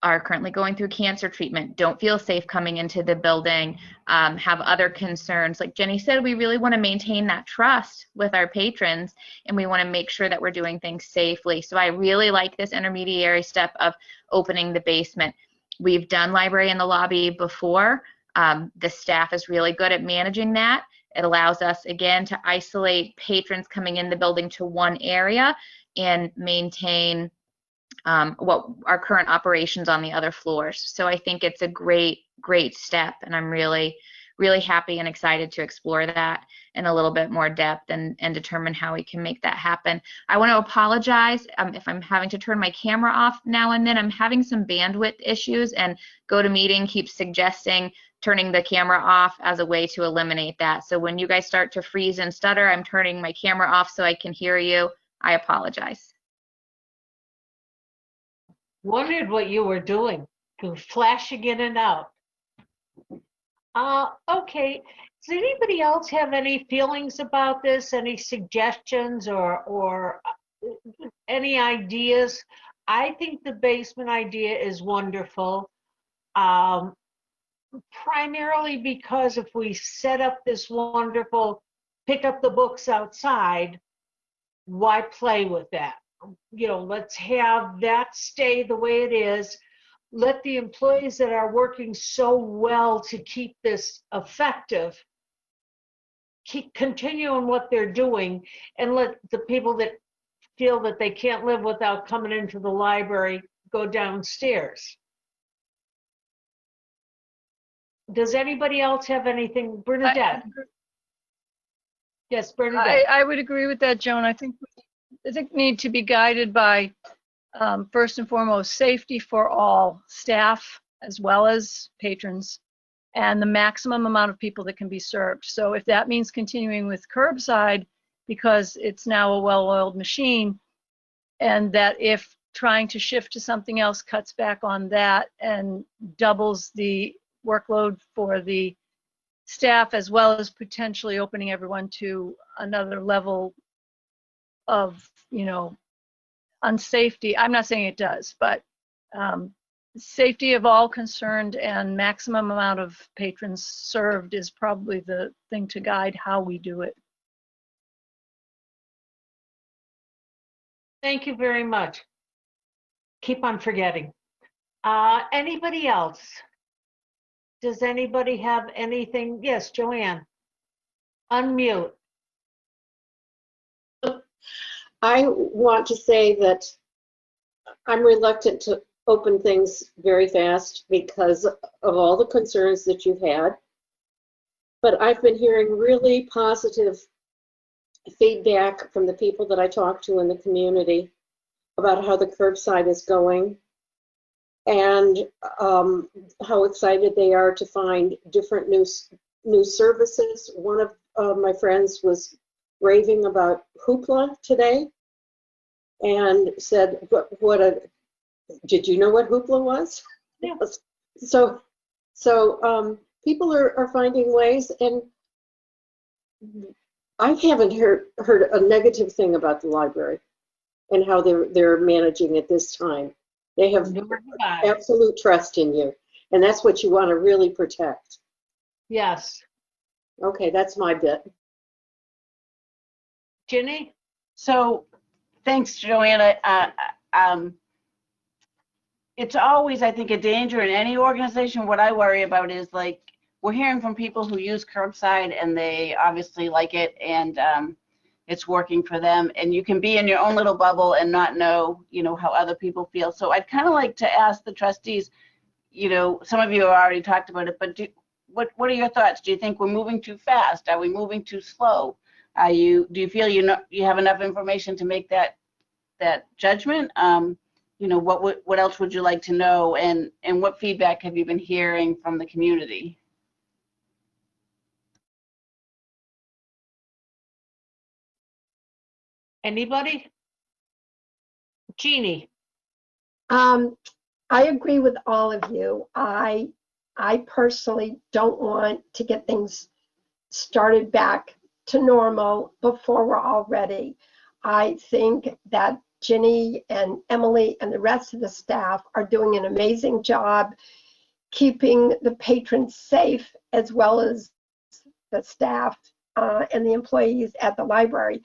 are currently going through cancer treatment, don't feel safe coming into the building, have other concerns. Like Jenny said, we really want to maintain that trust with our patrons, and we want to make sure that we're doing things safely. So I really like this intermediary step of opening the basement. We've done library in the lobby before. The staff is really good at managing that. It allows us, again, to isolate patrons coming in the building to one area and maintain what our current operations on the other floors. So I think it's a great step, and I'm really happy and excited to explore that in a little bit more depth and determine how we can make that happen. I want to apologize if I'm having to turn my camera off now and then. I'm having some bandwidth issues, and GoToMeeting keeps suggesting turning the camera off as a way to eliminate that. So when you guys start to freeze and stutter, I'm turning my camera off so I can hear you. I apologize. Wondered what you were doing, flashing in and out. Okay, does anybody else have any feelings about this, any suggestions or any ideas? I think the basement idea is wonderful, primarily because if we set up this wonderful pick up the books outside, why play with that? Let's have that stay the way it is. Let the employees that are working so well to keep this effective keep continuing what they're doing, and let the people that feel that they can't live without coming into the library go downstairs. Does anybody else have anything? Bernadette? Yes, Bernadette. I would agree with that, Joan. I think need to be guided by, first and foremost, safety for all staff as well as patrons, and the maximum amount of people that can be served. So if that means continuing with curbside because it's now a well-oiled machine, and that if trying to shift to something else cuts back on that and doubles the workload for the staff, as well as potentially opening everyone to another level of unsafety. I'm not saying it does, but safety of all concerned and maximum amount of patrons served is probably the thing to guide how we do it. Thank you very much. Keep on forgetting. Anybody else? Does anybody have anything? Yes, Joanne. Unmute. I want to say that I'm reluctant to open things very fast because of all the concerns that you've had. But I've been hearing really positive feedback from the people that I talk to in the community about how the curbside is going, and how excited they are to find different new services. One of my friends was raving about Hoopla today and said, did you know what Hoopla was? Yes. So people are finding ways, and I haven't heard a negative thing about the library and how they're managing at this time. They have absolute trust in you, and that's what you want to really protect. Yes. Okay, that's my bit. Ginny? So Thanks, Joanna. It's always, I think, a danger in any organization. What I worry about is like, we're hearing from people who use curbside and they obviously like it and it's working for them. And you can be in your own little bubble and not know, how other people feel. So I'd kind of like to ask the trustees, some of you have already talked about it, but what are your thoughts? Do you think we're moving too fast? Are we moving too slow? Do you feel you have enough information to make that judgment? What else would you like to know, and what feedback have you been hearing from the community? Anybody? Jeannie? I agree with all of you. I personally don't want to get things started back to normal before we're all ready. I think that Ginny and Emily and the rest of the staff are doing an amazing job keeping the patrons safe, as well as the staff and the employees at the library.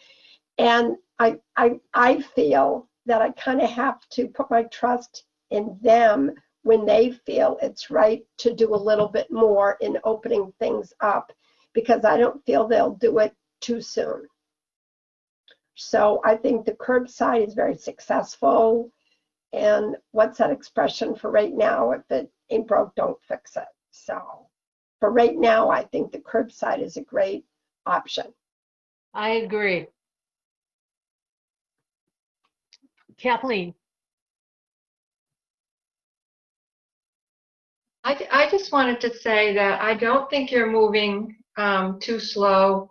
And I feel that I kind of have to put my trust in them when they feel it's right to do a little bit more in opening things up, because I don't feel they'll do it too soon. So I think the curbside is very successful. And what's that expression for right now? If it ain't broke, don't fix it. So for right now, I think the curbside is a great option. I agree. Kathleen? I just wanted to say that I don't think you're moving too slow.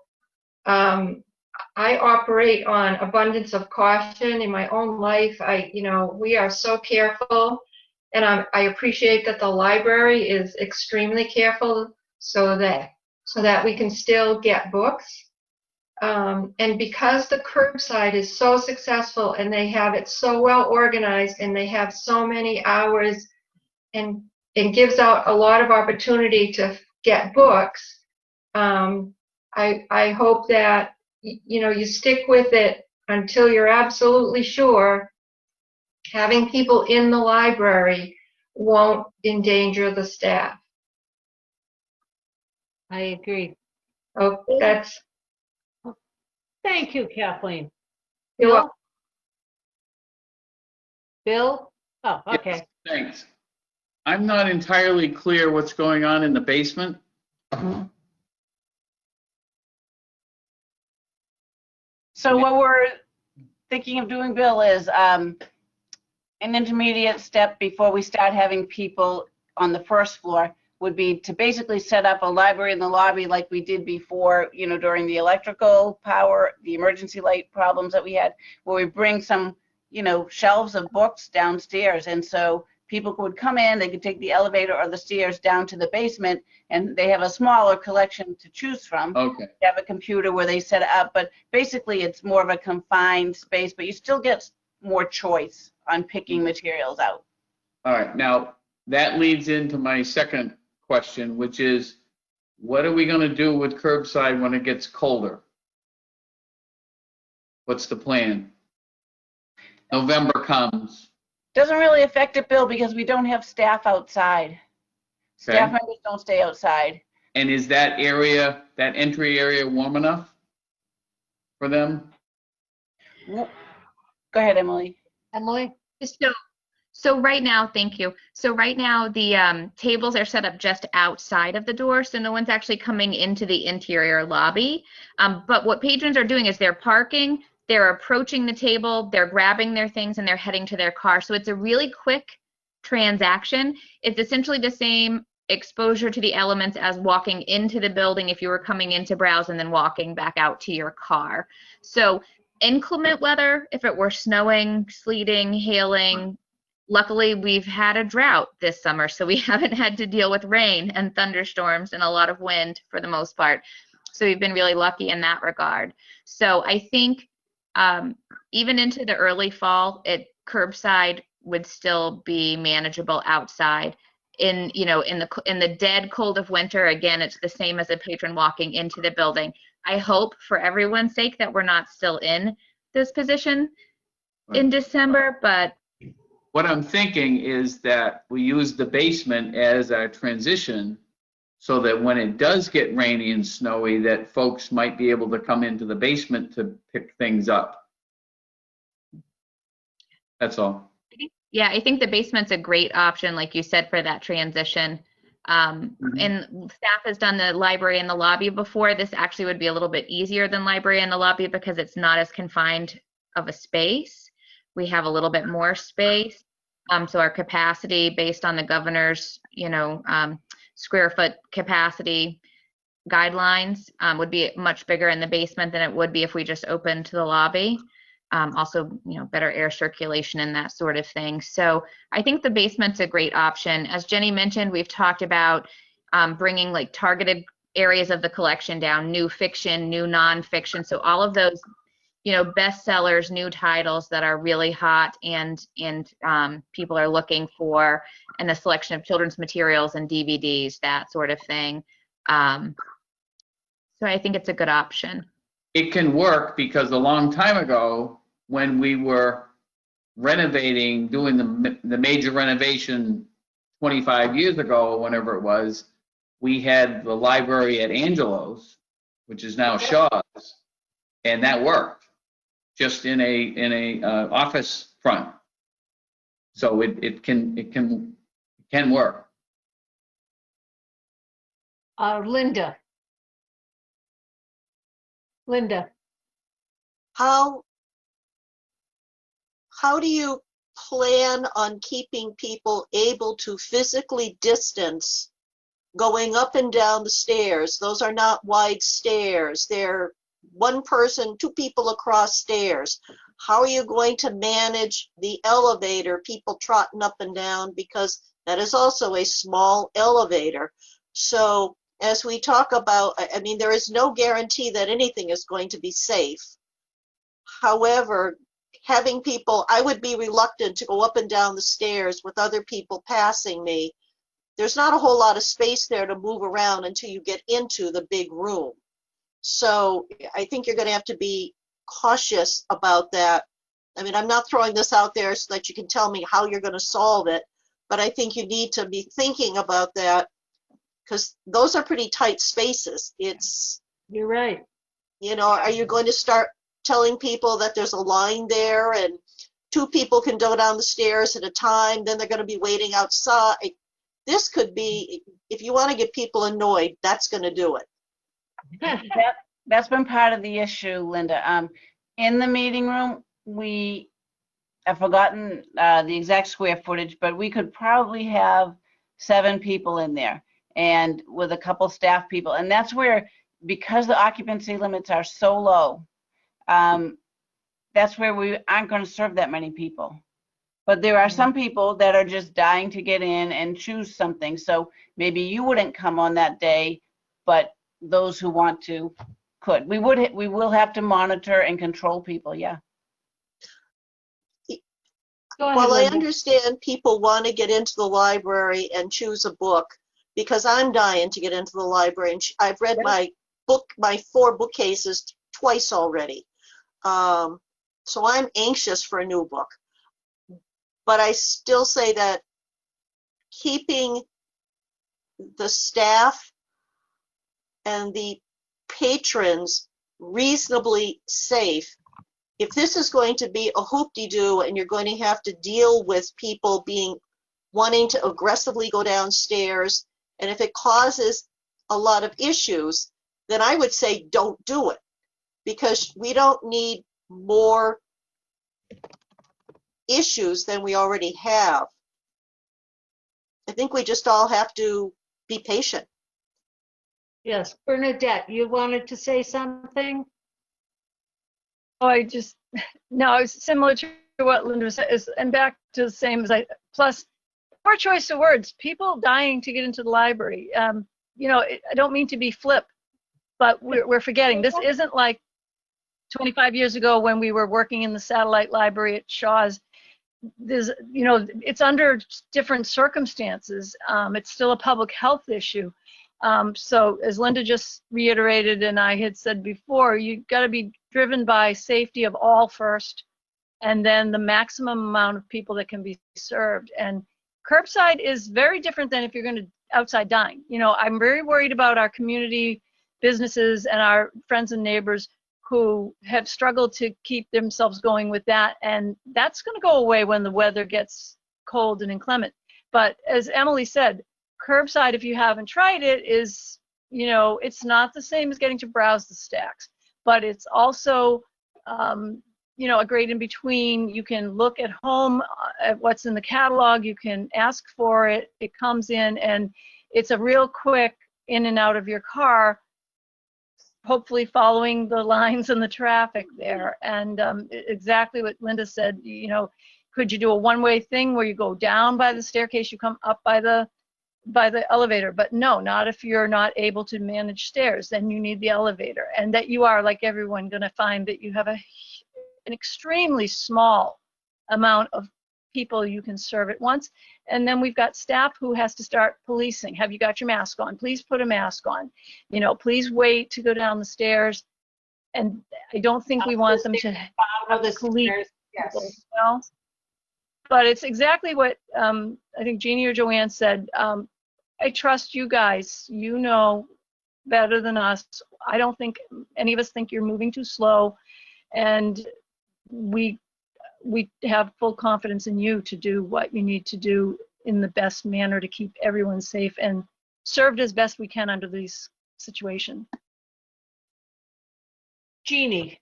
I operate on abundance of caution in my own life. We are so careful, and I appreciate that the library is extremely careful so that we can still get books. And because the curbside is so successful and they have it so well organized and they have so many hours and it gives out a lot of opportunity to get books, I hope that you stick with it until you're absolutely sure having people in the library won't endanger the staff. I agree. Oh, that's. Thank you, Kathleen. You're welcome. Bill? Oh, okay. Yes, thanks. I'm not entirely clear what's going on in the basement. So what we're thinking of doing, Bill, is an intermediate step before we start having people on the first floor would be to basically set up a library in the lobby like we did before, during the electrical power, the emergency light problems that we had, where we bring some, shelves of books downstairs. And so people would come in, they could take the elevator or the stairs down to the basement, and they have a smaller collection to choose from. Okay. They have a computer where they set it up, but basically it's more of a confined space, but you still get more choice on picking materials out. All right. Now, that leads into my second question, which is, what are we going to do with curbside when it gets colder? What's the plan? November comes. Doesn't really affect it, Bill, because we don't have staff outside. Staff members don't stay outside. And is that area, that entry area, warm enough for them? Go ahead, Emily. Emily? So right now, thank you. So right now, the tables are set up just outside of the door, so no one's actually coming into the interior lobby. But what patrons are doing is they're parking, they're approaching the table, they're grabbing their things, and they're heading to their car. So it's a really quick transaction. It's essentially the same exposure to the elements as walking into the building if you were coming in to browse and then walking back out to your car. So inclement weather, if it were snowing, sleeting, hailing, luckily we've had a drought this summer, so we haven't had to deal with rain and thunderstorms and a lot of wind for the most part. So we've been really lucky in that regard. So I think even into the early fall, curbside would still be manageable outside. In the dead cold of winter, again, it's the same as a patron walking into the building. I hope for everyone's sake that we're not still in this position in December, but What I'm thinking is that we use the basement as our transition so that when it does get rainy and snowy, that folks might be able to come into the basement to pick things up. That's all. yeah, I think the basement's a great option, like you said, for that transition. And staff has done the library and the lobby before. This actually would be a little bit easier than library and the lobby because it's not as confined of a space. We have a little bit more space. So our capacity based on the governor's, square foot capacity guidelines would be much bigger in the basement than it would be if we just opened to the lobby. Also, better air circulation and that sort of thing. So I think the basement's a great option. As Jenny mentioned, we've talked about bringing like targeted areas of the collection down, new fiction, new nonfiction. So all of those, bestsellers, new titles that are really hot and people are looking for, and the selection of children's materials and DVDs, that sort of thing. So I think it's a good option. It can work because a long time ago, when we were renovating, doing the major renovation 25 years ago, whenever it was, we had the library at Angelo's, which is now Shaw's, and that worked just in a office front. So it can work. Linda. How do you plan on keeping people able to physically distance going up and down the stairs? Those are not wide stairs. They're one person, two people across stairs. How are you going to manage the elevator, people trotting up and down, because that is also a small elevator? So as we talk about, I mean, there is no guarantee that anything is going to be safe. However, having people, I would be reluctant to go up and down the stairs with other people passing me. There's not a whole lot of space there to move around until you get into the big room. So I think you're going to have to be cautious about that. I mean, I'm not throwing this out there so that you can tell me how you're going to solve it, but I think you need to be thinking about that, because those are pretty tight spaces. You're right. Are you going to start telling people that there's a line there and two people can go down the stairs at a time, then they're going to be waiting outside? This could be, if you want to get people annoyed, that's going to do it. That's been part of the issue, Linda. In the meeting room, we have forgotten the exact square footage, but we could probably have 7 people in there, and with a couple staff people. And that's where, because the occupancy limits are so low, that's where we aren't going to serve that many people. But there are some people that are just dying to get in and choose something. So maybe you wouldn't come on that day, but those who want to could. We will have to monitor and control people, yeah. Well, I understand people want to get into the library and choose a book, because I'm dying to get into the library, and I've read my 4 bookcases twice already. So I'm anxious for a new book. But I still say that keeping the staff and the patrons reasonably safe, if this is going to be a hoop-de-doo and you're going to have to deal with people wanting to aggressively go downstairs, and if it causes a lot of issues, then I would say don't do it, because we don't need more issues than we already have. I think we just all have to be patient. Yes, Bernadette, you wanted to say something? Oh, no, it's similar to what Linda said, and back to the same plus poor choice of words, people dying to get into the library. I don't mean to be flip, but we're forgetting, this isn't like 25 years ago when we were working in the satellite library at Shaw's. It's under different circumstances. It's still a public health issue. So as Linda just reiterated, and I had said before, you got to be driven by safety of all first, and then the maximum amount of people that can be served. And curbside is very different than if you're going to outside dine. You know, I'm very worried about our community businesses and our friends and neighbors who have struggled to keep themselves going with that. And that's going to go away when the weather gets cold and inclement. But as Emily said, curbside, if you haven't tried it, is, you know, it's not the same as getting to browse the stacks, but it's also, you know, a great in between. You can look at home at what's in the catalog. You can ask for it. It comes in, and it's a real quick in and out of your car, hopefully following the lines and the traffic there. And exactly what Linda said, you know, could you do a one-way thing where you go down by the staircase, you come up by the elevator? But no, not if you're not able to manage stairs, then you need the elevator. And that you are, like everyone, going to find that you have an extremely small amount of people you can serve at once. And then we've got staff who has to start policing. Have you got your mask on? Please put a mask on. You know, please wait to go down the stairs. And I don't think we want them to have the police. Yes. People, you know? But it's exactly what I think Jeannie or Joanne said. I trust you guys. You know better than us. I don't think any of us think you're moving too slow. And we have full confidence in you to do what you need to do in the best manner to keep everyone safe and served as best we can under these situations. Jeannie.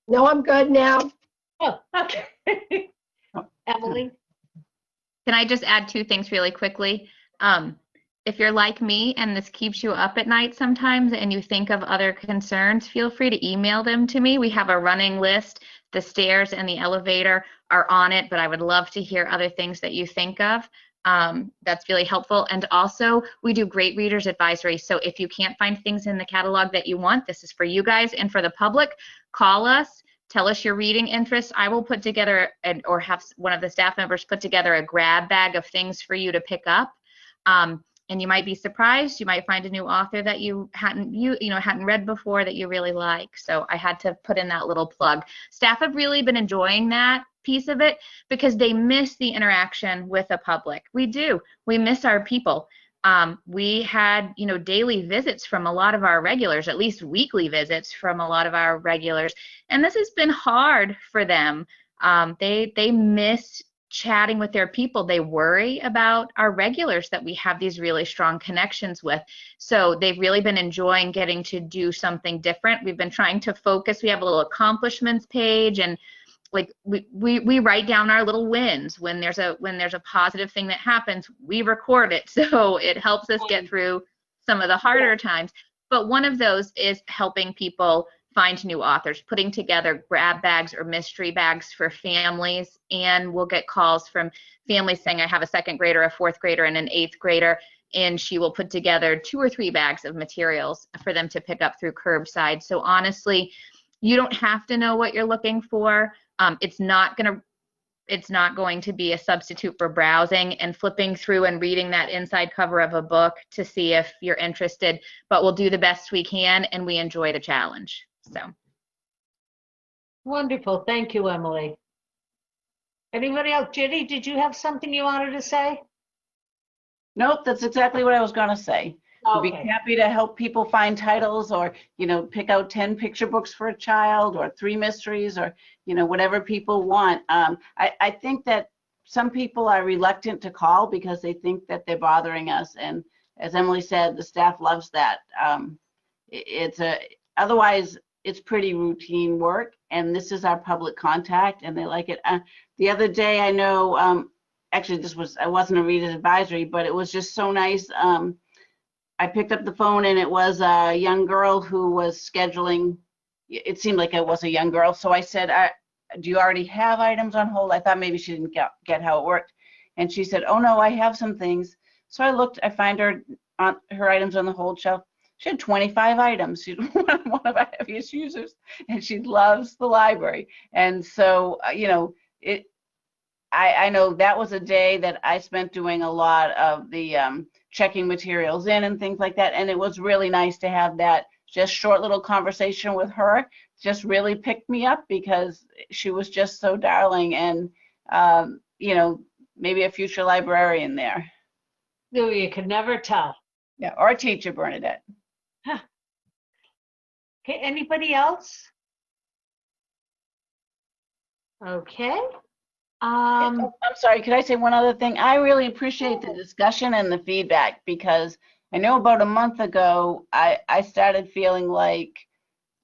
No, I'm good now. Oh, okay. Emily? Can I just add two things really quickly? If you're like me and this keeps you up at night sometimes and you think of other concerns, feel free to email them to me. We have a running list. The stairs and the elevator are on it, but I would love to hear other things that you think of. That's really helpful. And also, we do great readers advisory. So if you can't find things in the catalog that you want, this is for you guys and for the public. Call us. Tell us your reading interest. I will put together or have one of the staff members put together a grab bag of things for you to pick up. And you might be surprised. You might find a new author that you hadn't read before that you really like. So I had to put in that little plug. Staff have really been enjoying that piece of it because they miss the interaction with the public. We do. We miss our people. We had, daily visits from a lot of our regulars, at least weekly visits from a lot of our regulars, and this has been hard for them. They miss chatting with their people. They worry about our regulars that we have these really strong connections with. So they've really been enjoying getting to do something different. We've been trying to focus. We have a little accomplishments page, and like we write down our little wins. When there's a positive thing that happens, we record it. So it helps us get through some of the harder times. But one of those is helping people find new authors, putting together grab bags or mystery bags for families. And we'll get calls from families saying, I have a second grader, a fourth grader, and an eighth grader. And she will put together 2 or 3 bags of materials for them to pick up through curbside. So honestly, you don't have to know what you're looking for. It's not going to be a substitute for browsing and flipping through and reading that inside cover of a book to see if you're interested, but we'll do the best we can, and we enjoy the challenge. So. Wonderful. Thank you, Emily. Anybody else? Ginny, did you have something you wanted to say? Nope, that's exactly what I was going to say. Okay. We'd be happy to help people find titles, or, pick out 10 picture books for a child, or 3 mysteries, or, whatever people want. I think that some people are reluctant to call because they think that they're bothering us. And as Emily said, the staff loves that. Otherwise, it's pretty routine work, and this is our public contact, and they like it. The other day, I know, actually I wasn't a reader's advisory, but it was just so nice. I picked up the phone, and it was a young girl who was scheduling. It seemed like it was a young girl. So I said, do you already have items on hold? I thought maybe she didn't get how it worked. And she said, oh no, I have some things. So I looked, I find her items on the hold shelf. She had 25 items. She's one of our heaviest users, and she loves the library. And so, I know that was a day that I spent doing a lot of the checking materials in and things like that. And it was really nice to have that just short little conversation with her just really picked me up because she was just so darling, and maybe a future librarian there. No, you could never tell. Yeah, or a teacher, Bernadette. Huh. Okay, anybody else? Okay. I'm sorry, could I say one other thing? I really appreciate the discussion and the feedback, because I know about a month ago, I started feeling like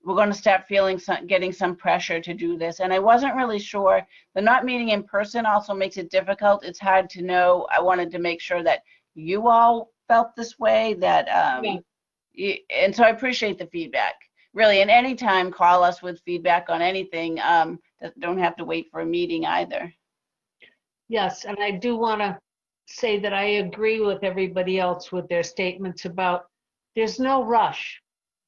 we're going to start getting some pressure to do this. And I wasn't really sure. The not meeting in person also makes it difficult. It's hard to know. I wanted to make sure that you all felt this way, that, and so I appreciate the feedback. Really, and anytime, call us with feedback on anything. Don't have to wait for a meeting either. Yes, and I do want to say that I agree with everybody else with their statements about there's no rush.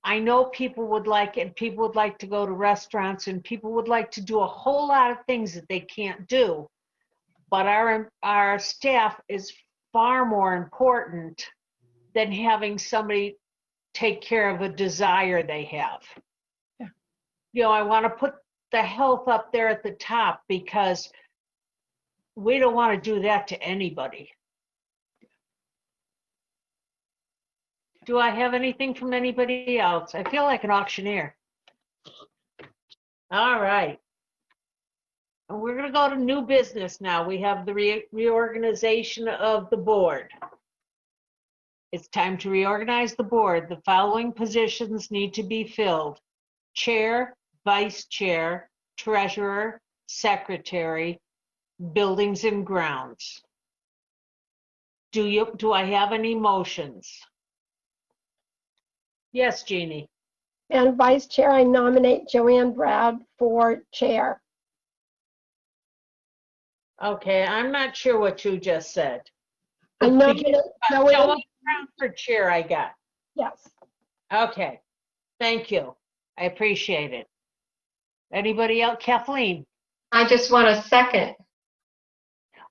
I know people would like it, people would like to go to restaurants, and people would like to do a whole lot of things that they can't do. But our staff is far more important than having somebody take care of a desire they have. Yeah. I want to put the health up there at the top, because we don't want to do that to anybody. Do I have anything from anybody else? I feel like an auctioneer. All right. And we're going to go to new business now. We have the reorganization of the board. It's time to reorganize the board. The following positions need to be filled: chair, vice chair, treasurer, secretary, buildings and grounds. Do I have any motions? Yes, Jeannie. And Vice Chair, I nominate Joanne Brad for Chair. Okay, I'm not sure what you just said. I nominate Joanne. Joanne Brown for Chair, I got. Yes. Okay, thank you. I appreciate it. Anybody else? Kathleen? I just want a second.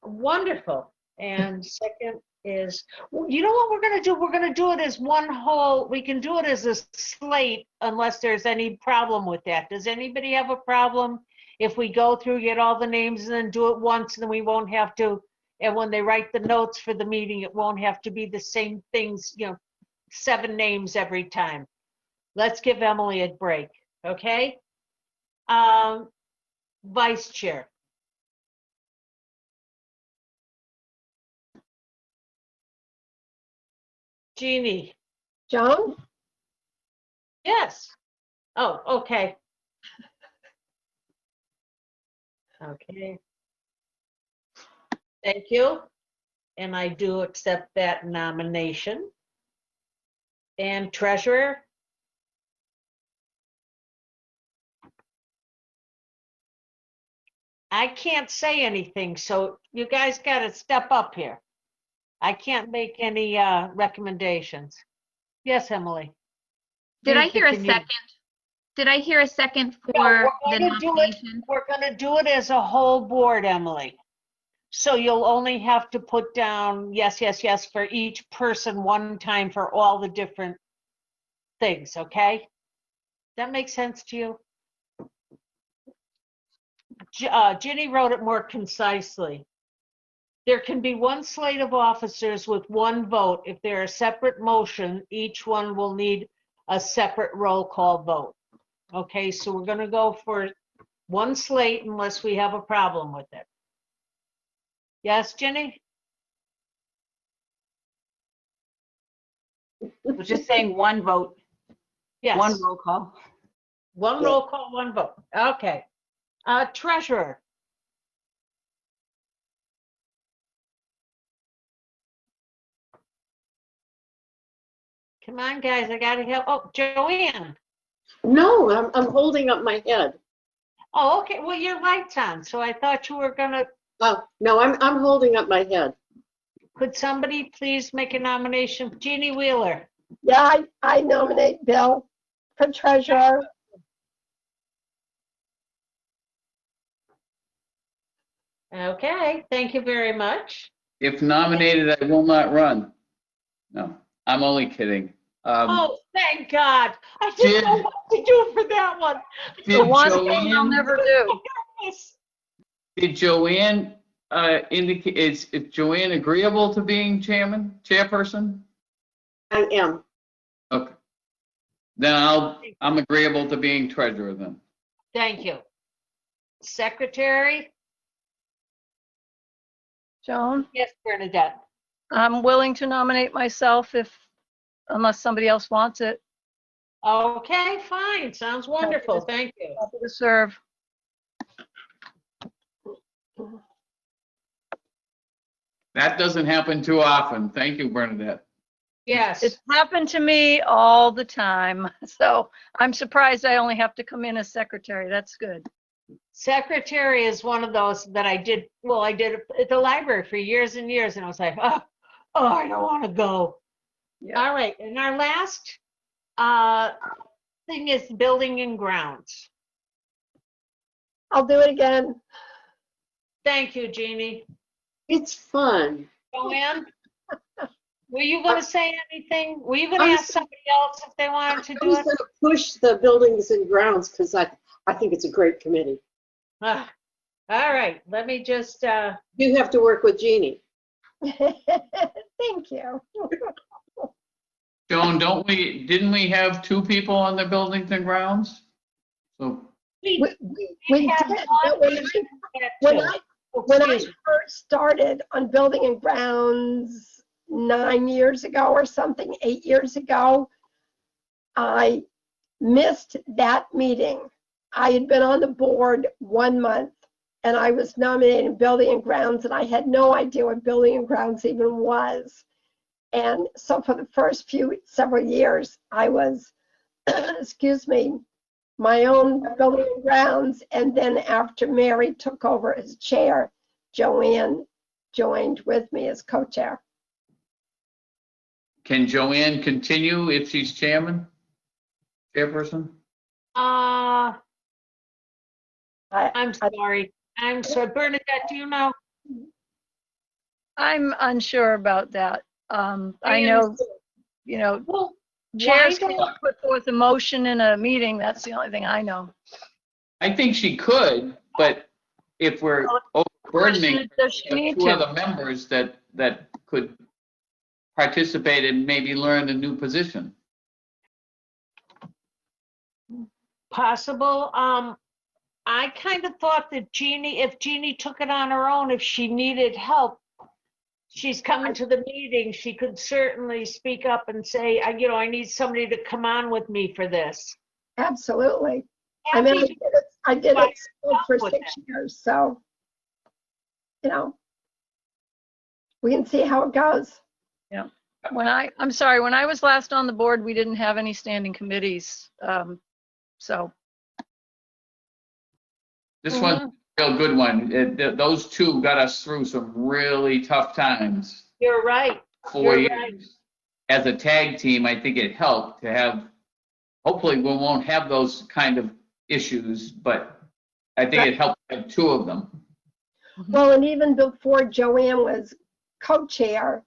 Wonderful. And second is, you know what we're going to do? We're going to do it as one whole, we can do it as a slate unless there's any problem with that. Does anybody have a problem if we go through, get all the names, and then do it once, and then we won't have to, and when they write the notes for the meeting, it won't have to be the same things, 7 names every time. Let's give Emily a break, okay? Vice Chair. Jeannie. Joan? Yes. Oh, okay. Okay. Thank you. And I do accept that nomination. And treasurer? I can't say anything, so you guys got to step up here. I can't make any recommendations. Yes, Emily. Did I hear a second? Did I hear a second for the nomination? We're going to do it as a whole board, Emily. So you'll only have to put down yes, yes, yes for each person one time for all the different things, okay? That makes sense to you? Ginny wrote it more concisely. There can be one slate of officers with one vote. If they're a separate motion, each one will need a separate roll call vote. Okay, so we're going to go for one slate unless we have a problem with it. Yes, Ginny? I was just saying one vote. Yes. One roll call. One roll call, one vote. Okay. Treasurer. Come on, guys, I gotta help. Oh, Joanne. No, I'm holding up my head. Oh, okay. Well, your light's on, so I thought you were gonna. Oh, no, I'm holding up my head. Could somebody please make a nomination? Jeannie Wheeler. Yeah, I nominate Bill for treasurer. Okay, thank you very much. If nominated, I will not run. No, I'm only kidding. Oh, thank God. I didn't know what to do for that one. Did The one thing I'll Joanne, never do. did Joanne indicate, is Joanne agreeable to being chairperson? I am. Okay. Then I'm agreeable to being treasurer then. Thank you. Secretary? Joan, Yes, Bernadette. I'm willing to nominate myself unless somebody else wants it. Okay, fine. Sounds wonderful. Thank you. Happy to serve. That doesn't happen too often. Thank you, Bernadette. Yes. It's happened to me all the time. So I'm surprised I only have to come in as secretary. That's good. Secretary is one of those that I did at the library for years and years, and I was like, oh, I don't want to go. Yeah. All right, and our last thing is building and grounds. I'll do it again. Thank you, Jeannie. It's fun. Joanne, were you going to say anything? Were you going to I was ask somebody else if they wanted to I do was it? going to push the buildings and grounds because I think it's a great committee. All right, let me just, You have to work with Jeannie. Thank you. Joan, didn't we have two people on the buildings and grounds? So, We did, have but when I first started on building and grounds 9 years ago or something, 8 years ago, I missed that meeting. I had been on the board 1 month and I was nominated in building and grounds and I had no idea what building and grounds even was. And so for the first several years, I was, excuse me, my own building and grounds. And then after Mary took over as chair, Joanne joined with me as co-chair. can Joanne continue if she's chairperson? I'm I- sorry. I'm sorry. Bernadette, do you know? I'm unsure about that. I know, you know, Well, chairs why can don't- put forth a motion in a meeting. That's the only thing I know. I think she could, but if we're overburdening Does she need two to? other members that could participate and maybe learn a new position. Possible. I kind of thought that if Jeannie took it on her own, if she needed help, she's coming to the meeting, she could certainly speak up and say, I need somebody to come on with me for this. Absolutely. I mean, I did it for with 6 years, so, we can see how it goes. Yeah. I'm sorry, when I was last on the board, we didn't have any standing committees. So. This one's a real good one. Those two got us through some really tough times. You're right. 4 years. As a tag team, I think it helped to have, hopefully we won't have those kind of issues, but I think it helped to have two of them. Well, and even before Joanne was co-chair,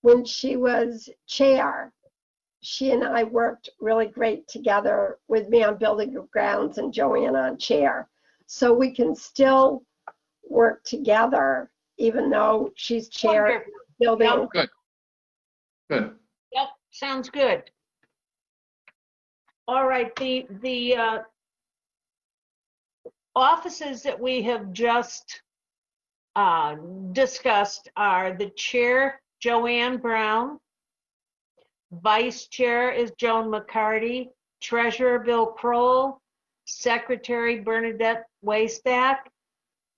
when she was chair, she and I worked really great together with me on building grounds and Joanne on chair. So we can still work together, even though she's chair building. Yep. Good. Good. Yep, sounds good. All right, the offices that we have just discussed are the chair, Joanne Brown, vice chair is Joan McCarty, treasurer Bill Kroll, secretary Bernadette Waystack,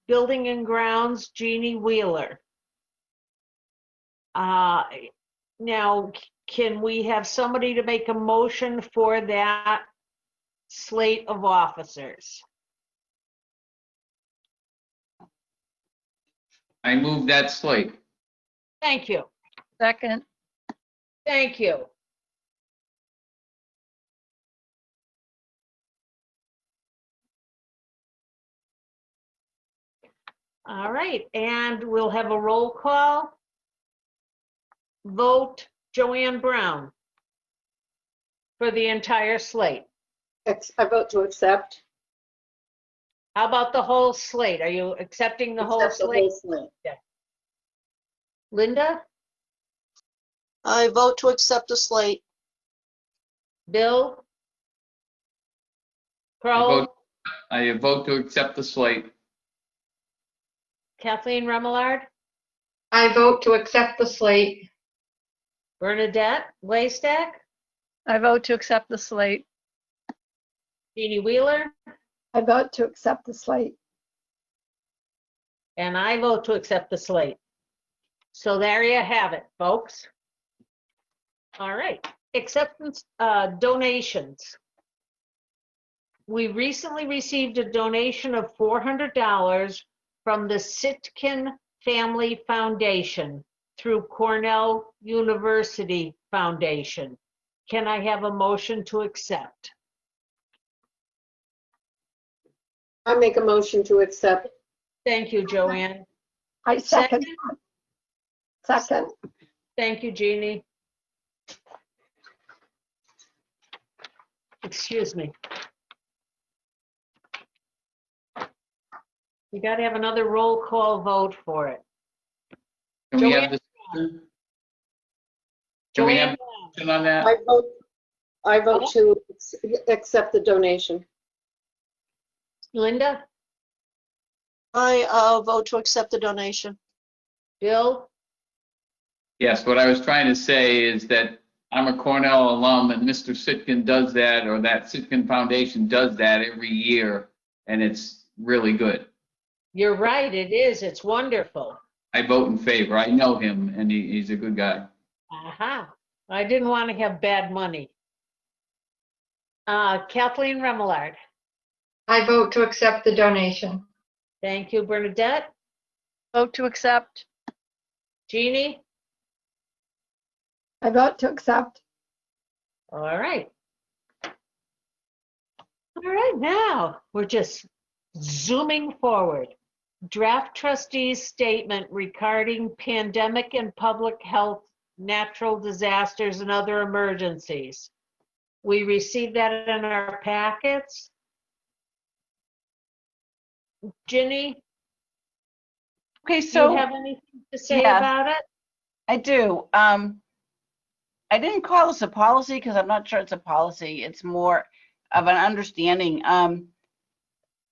building and grounds Jeannie Wheeler. Now, can we have somebody to make a motion for that slate of officers? I move that slate. Thank you. Second. Thank you. All right, and we'll have a roll call. Vote Joanne Brown. for the entire slate? I vote to accept. How about the whole slate? Are you accepting the whole Accept the slate? whole slate. Linda? I vote to accept the slate. Bill? I Crowell? vote to accept the slate. Kathleen Remillard? I vote to accept the slate. Bernadette Waystack? I vote to accept the slate. Jeannie Wheeler? I vote to accept the slate. And I vote to accept the slate. So there you have it, folks. All right, acceptance, donations. We recently received a donation of $400 from the Sitkin Family Foundation through Cornell University Foundation. Can I have a motion to accept? I make a motion to accept. Thank you, Joanne. I second. Second. Thank you, Jeannie. Excuse me. You got to have another roll call vote for it. Can we have Joanne? discussion? Can we have discussion on that? I vote to accept the donation. Linda? I vote to accept the donation. Bill? Yes, what I was trying to say is that I'm a Cornell alum and Mr. Sitkin does that, or that Sitkin Foundation does that every year, and it's really good. You're right, it is. It's wonderful. I vote in favor. I know him, and he's a good guy. Aha. I didn't want to have bad money. Kathleen Remillard. I vote to accept the donation. Thank you, Bernadette. Vote to accept. Jeannie? I vote to accept. All right. All right, now we're just zooming forward. Draft trustees statement regarding pandemic and public health, natural disasters, and other emergencies. We received that in our packets. Ginny, Okay, do you so have anything to say yeah. about it? I do. I didn't call this a policy because I'm not sure it's a policy. It's more of an understanding.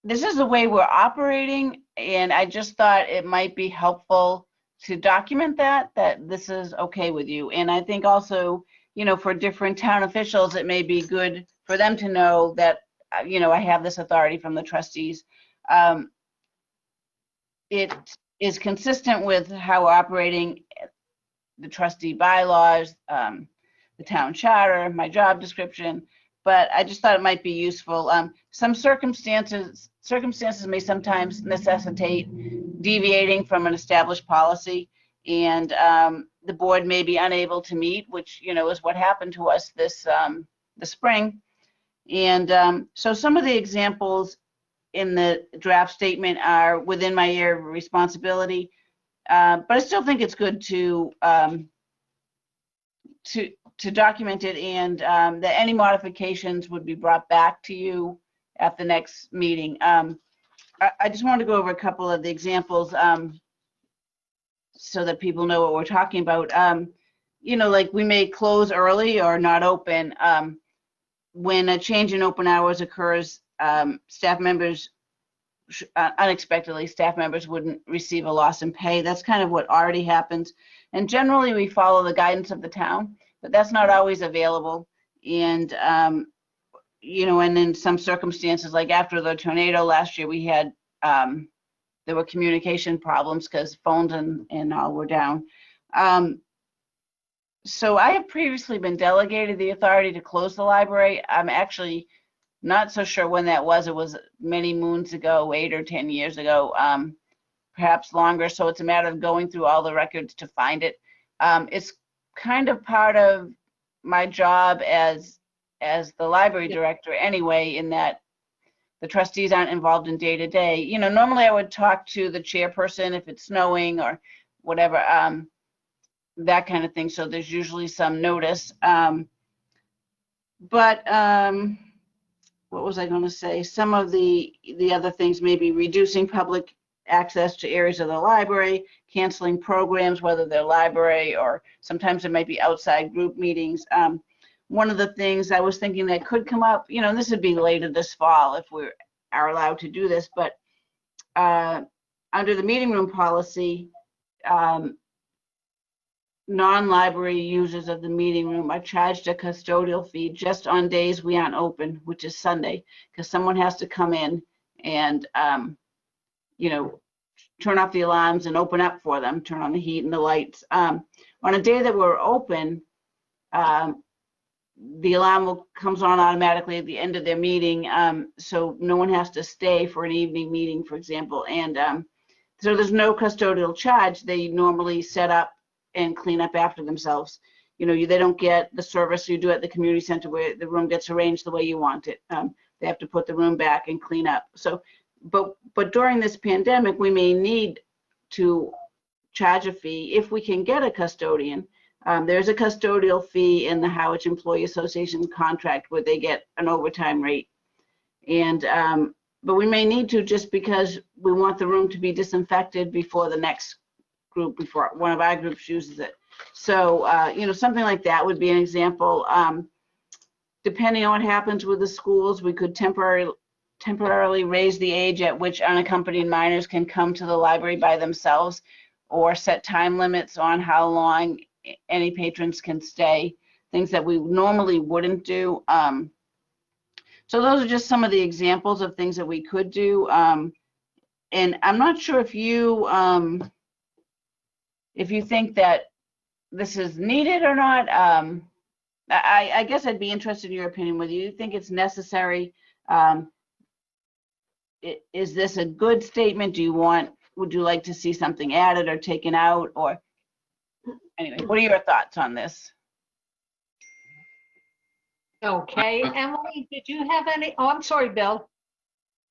This is the way we're operating, and I just thought it might be helpful to document that this is okay with you. And I think also, you know, for different town officials, it may be good for them to know that, you know, I have this authority from the trustees. It is consistent with how we're operating, the trustee bylaws, the town charter, my job description, but I just thought it might be useful. Some circumstances may sometimes necessitate deviating from an established policy, and the board may be unable to meet, which, you know, is what happened to us this the spring. And so some of the examples in the draft statement are within my area of responsibility, but I still think it's good to document it, and that any modifications would be brought back to you at the next meeting. I just want to go over a couple of the examples so that people know what we're talking about. You know, like we may close early or not open. When a change in open hours occurs, staff members, unexpectedly, staff members wouldn't receive a loss in pay. That's kind of what already happens. And generally, we follow the guidance of the town, but that's not always available. And, you know, and in some circumstances, like after the tornado last year, we had, there were communication problems because phones and all were down. So I have previously been delegated the authority to close the library. I'm actually not so sure when that was. It was many moons ago, 8 or 10 years ago, perhaps longer. So it's a matter of going through all the records to find it. It's kind of part of my job as the library director anyway, in that the trustees aren't involved in day-to-day. You know, normally I would talk to the chairperson if it's snowing or whatever, that kind of thing. So there's usually some notice. But what was I going to say? Some of the other things, maybe reducing public access to areas of the library, canceling programs, whether they're library or sometimes it might be outside group meetings. One of the things I was thinking that could come up, you know, and this would be later this fall if we are allowed to do this, but under the meeting room policy, non-library users of the meeting room are charged a custodial fee just on days we aren't open, which is Sunday, because someone has to come in and, you know, turn off the alarms and open up for them, turn on the heat and the lights. On a day that we're open, the alarm comes on automatically at the end of their meeting, so no one has to stay for an evening meeting, for example. And so there's no custodial charge. They normally set up and clean up after themselves. You know, they don't get the service you do at the community center where the room gets arranged the way you want it. They have to put the room back and clean up. So, but during this pandemic, we may need to charge a fee if we can get a custodian. There's a custodial fee in the Howard Employee Association contract where they get an overtime rate. And but we may need to, just because we want the room to be disinfected before the next group, before one of our groups uses it. So, you know, something like that would be an example. Depending on what happens with the schools, we could temporarily raise the age at which unaccompanied minors can come to the library by themselves, or set time limits on how long any patrons can stay, things that we normally wouldn't do. So those are just some of the examples of things that we could do. And I'm not sure if you think that this is needed or not. I guess I'd be interested in your opinion. Whether you think it's necessary. Is this a good statement? Would you like to see something added or taken out? Or anyway, what are your thoughts on this? Okay, Emily, did you have any? Oh, I'm sorry, Bill.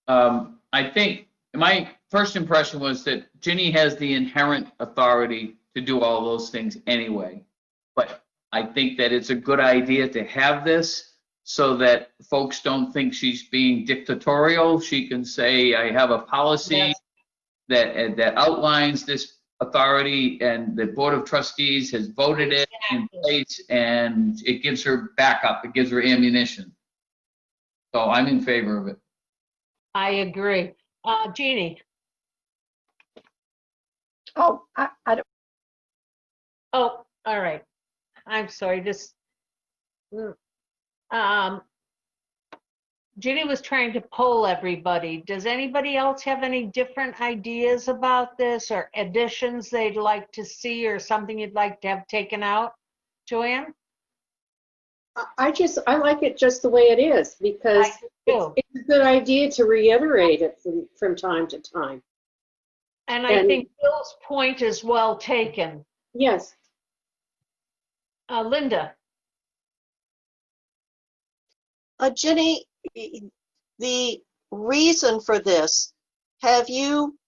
I think my first impression was that Ginny has the inherent authority to do all those things anyway. But I think that it's a good idea to have this so that folks don't think she's being dictatorial. She can say, I have a policy that outlines this authority, and the Board of Trustees has voted it in place, and it gives her backup, it gives her ammunition. So I'm in favor of it. I agree. Jeannie? Oh, I don't, Oh, all right. I'm sorry, Jeannie was trying to poll everybody. Does anybody else have any different ideas about this, or additions they'd like to see, or something you'd like to have taken out? Joanne? I like it just the way it is, because it's a good idea to reiterate it from time to time. And I think Bill's point is well taken. Yes. Linda? Jenny, the reason for this, have you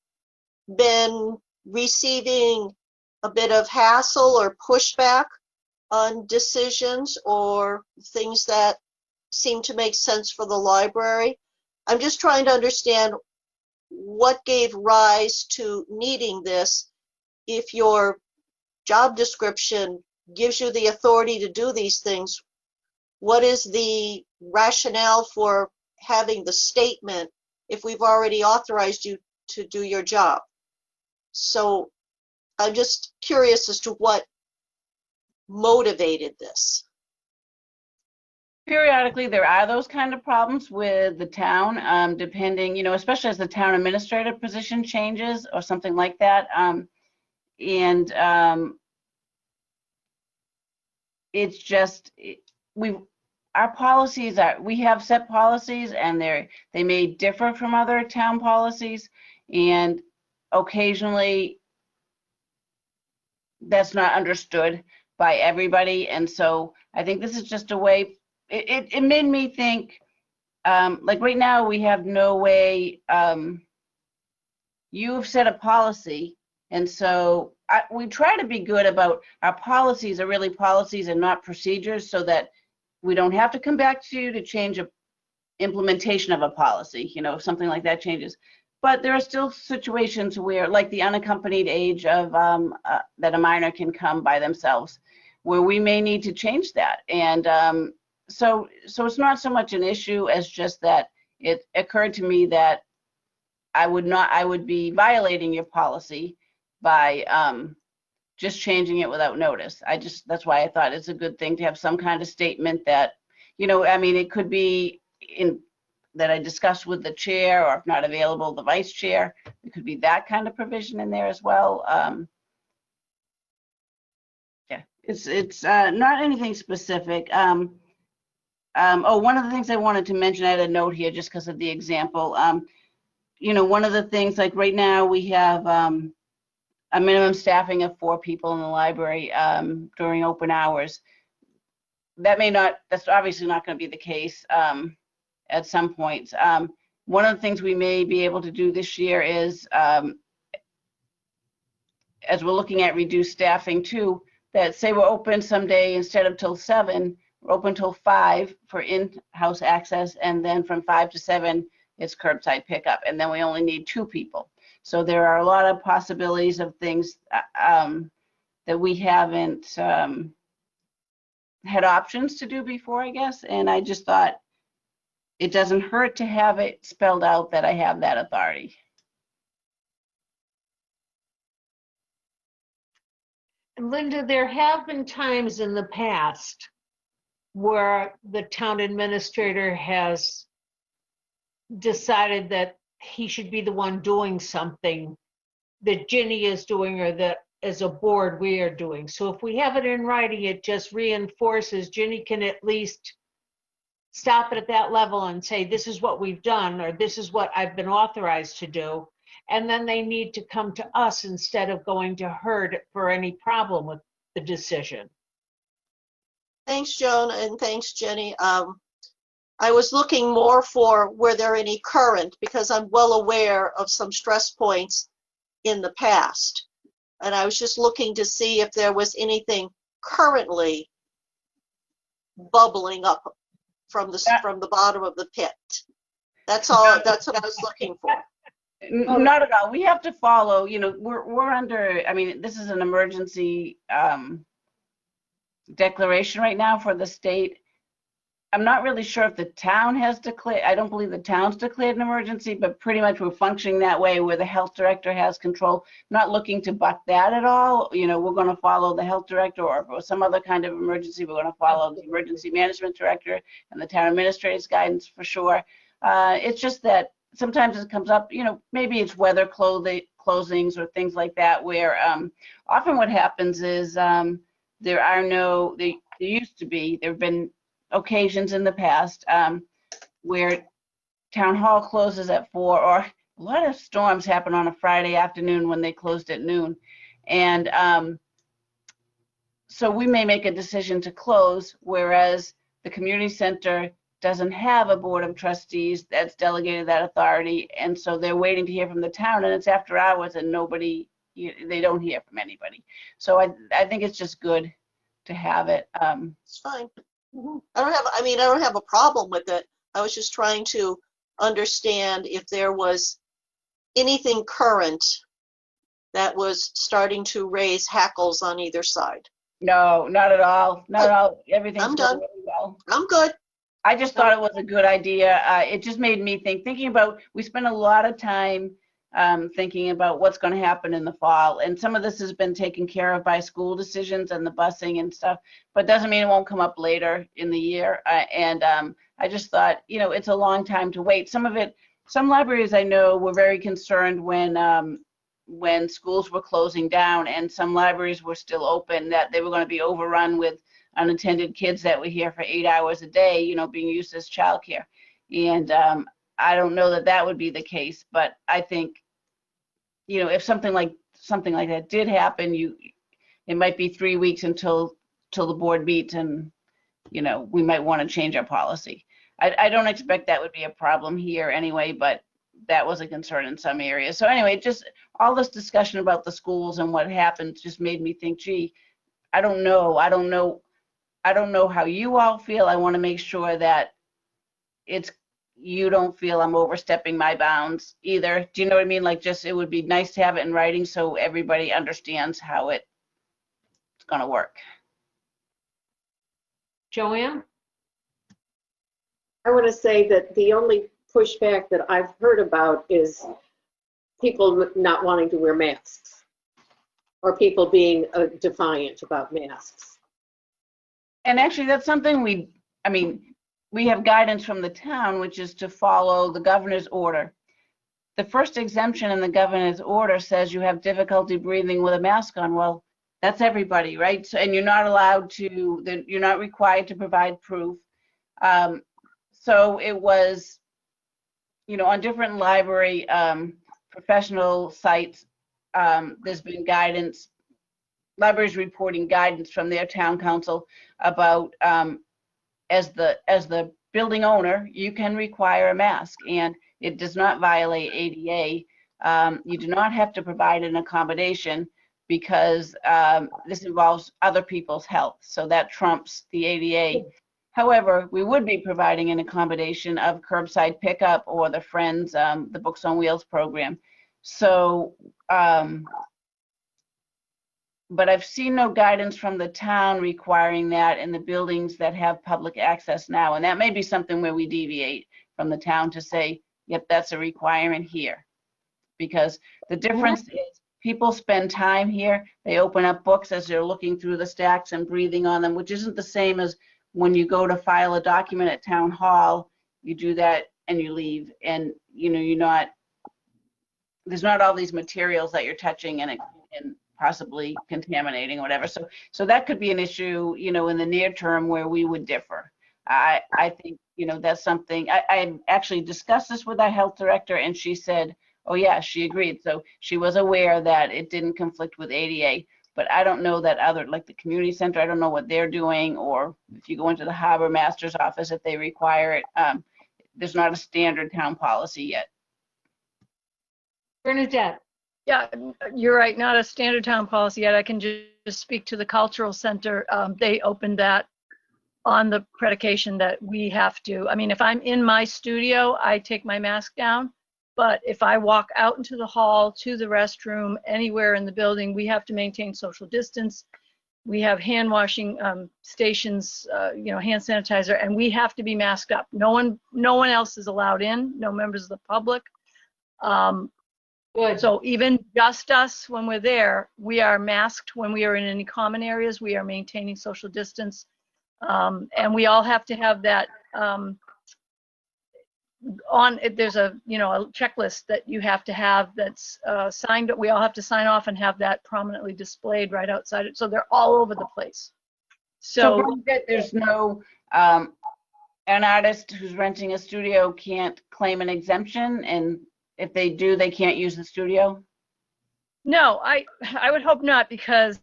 been receiving a bit of hassle or pushback on decisions or things that seem to make sense for the library? I'm just trying to understand what gave rise to needing this. If your job description gives you the authority to do these things, what is the rationale for having the statement if we've already authorized you to do your job? So I'm just curious as to what motivated this. Periodically, there are those kind of problems with the town, depending, you know, especially as the town administrator position changes or something like that. It's just, our policies we have set policies, and they may differ from other town policies, and occasionally that's not understood by everybody. And so I think this is just a way. It made me think, like right now we have no way. You've set a policy, and so we try to be good about our policies are really policies and not procedures, so that we don't have to come back to you to change a implementation of a policy, you know, if something like that changes. But there are still situations where, like the unaccompanied age of that a minor can come by themselves, where we may need to change that. And so it's not so much an issue as just that it occurred to me that I would be violating your policy by just changing it without notice. That's why I thought it's a good thing to have some kind of statement that, you know, I mean, it could be that I discussed with the chair, or if not available, the vice chair. It could be that kind of provision in there as well. Yeah, it's not anything specific. Oh, one of the things I wanted to mention, I had a note here just because of the example. You know, one of the things, like right now we have a minimum staffing of 4 people in the library during open hours. That's obviously not going to be the case at some point. One of the things we may be able to do this year is, as we're looking at reduced staffing too, that say we're open someday instead of till 7, we're open till 5 for in-house access, and then from 5 to 7 it's curbside pickup, and then we only need 2 people. So there are a lot of possibilities of things that we haven't had options to do before, I guess, and I just thought it doesn't hurt to have it spelled out that I have that authority. Linda, there have been times in the past where the town administrator has decided that he should be the one doing something that Ginny is doing, or that as a board we are doing. So if we have it in writing, it just reinforces, Ginny can at least stop it at that level and say, this is what we've done, or this is what I've been authorized to do. And then they need to come to us instead of going to her for any problem with the decision. Thanks, Joan, and thanks, Jenny. I was looking more for were there any current, because I'm well aware of some stress points in the past. And I was just looking to see if there was anything currently bubbling up from the bottom of the pit. That's all. That's what I was looking for. Not at all. We have to follow, you know, we're under, I mean, this is an emergency declaration right now for the state. I'm not really sure if the town has declared, I don't believe the town's declared an emergency, but pretty much we're functioning that way where the health director has control. Not looking to buck that at all. You know, we're going to follow the health director, or if it was some other kind of emergency, we're going to follow the emergency management director and the town administrator's guidance for sure. It's just that sometimes it comes up, you know, maybe it's weather closings or things like that, where often what happens is there used to be, there have been occasions in the past where town hall closes at 4, or a lot of storms happen on a Friday afternoon when they closed at noon. And so we may make a decision to close, whereas the community center doesn't have a board of trustees that's delegated that authority, and so they're waiting to hear from the town, and it's after hours and they don't hear from anybody. So I think it's just good to have it. It's fine. I don't have a problem with it. I was just trying to understand if there was anything current that was starting to raise hackles on either side. No, not at all. Not at all. Everything's I'm going done. really well. I'm good. I just thought it was a good idea. It just made me thinking about, we spent a lot of time thinking about what's going to happen in the fall. And some of this has been taken care of by school decisions and the busing and stuff, but doesn't mean it won't come up later in the year. I just thought, you know, it's a long time to wait. Some libraries I know were very concerned when schools were closing down and some libraries were still open, that they were going to be overrun with unattended kids that were here for 8 hours a day, you know, being used as childcare. And I don't know that would be the case, but I think, you know, if something like that did happen, it might be 3 weeks until the board meets, and, you know, we might want to change our policy. I don't expect that would be a problem here anyway, but that was a concern in some areas. So anyway, just all this discussion about the schools and what happened just made me think, gee, I don't know I don't know how you all feel. I want to make sure that you don't feel I'm overstepping my bounds either. Do you know what I mean? Like, just, it would be nice to have it in writing so everybody understands how it's going to work. Joanne? I want to say that the only pushback that I've heard about is people not wanting to wear masks or people being defiant about masks. And actually, that's something we have guidance from the town, which is to follow the governor's order. The first exemption in the governor's order says you have difficulty breathing with a mask on. Well, that's everybody, right? So, and you're not allowed to, you're not required to provide proof. So it was, on different library professional sites, there's been guidance, libraries reporting guidance from their town council about as the building owner, you can require a mask, and it does not violate ADA. You do not have to provide an accommodation because this involves other people's health, so that trumps the ADA. However, we would be providing an accommodation of curbside pickup or the Friends, the Books on Wheels program. So, but I've seen no guidance from the town requiring that in the buildings that have public access now. And that may be something where we deviate from the town to say, yep, that's a requirement here. Because the difference is people spend time here. They open up books as they're looking through the stacks and breathing on them, which isn't the same as when you go to file a document at town hall. You do that and you leave, and there's not all these materials that you're touching and possibly contaminating or whatever. So that could be an issue, in the near term where we would differ. I think, that's something, I actually discussed this with our health director, and she said, oh yeah, she agreed. So she was aware that it didn't conflict with ADA, but I don't know that like the community center, I don't know what they're doing, or if you go into the harbor master's office, if they require it. There's not a standard town policy yet. Bernadette? Yeah, you're right, not a standard town policy yet. I can just speak to the cultural center. They opened that on the predication that we have to. I mean, if I'm in my studio, I take my mask down. But if I walk out into the hall, to the restroom, anywhere in the building, we have to maintain social distance. We have hand washing stations, hand sanitizer, and we have to be masked up. No one else is allowed in, no members of the public. Good. So even just us, when we're there, we are masked. When we are in any common areas, we are maintaining social distance. And we all have to have that there's a checklist that you have to have that's signed. We all have to sign off and have that prominently displayed right outside it. So they're all over the place. So there's no, an artist who's renting a studio can't claim an exemption, and if they do, they can't use the studio? No, I would hope not, because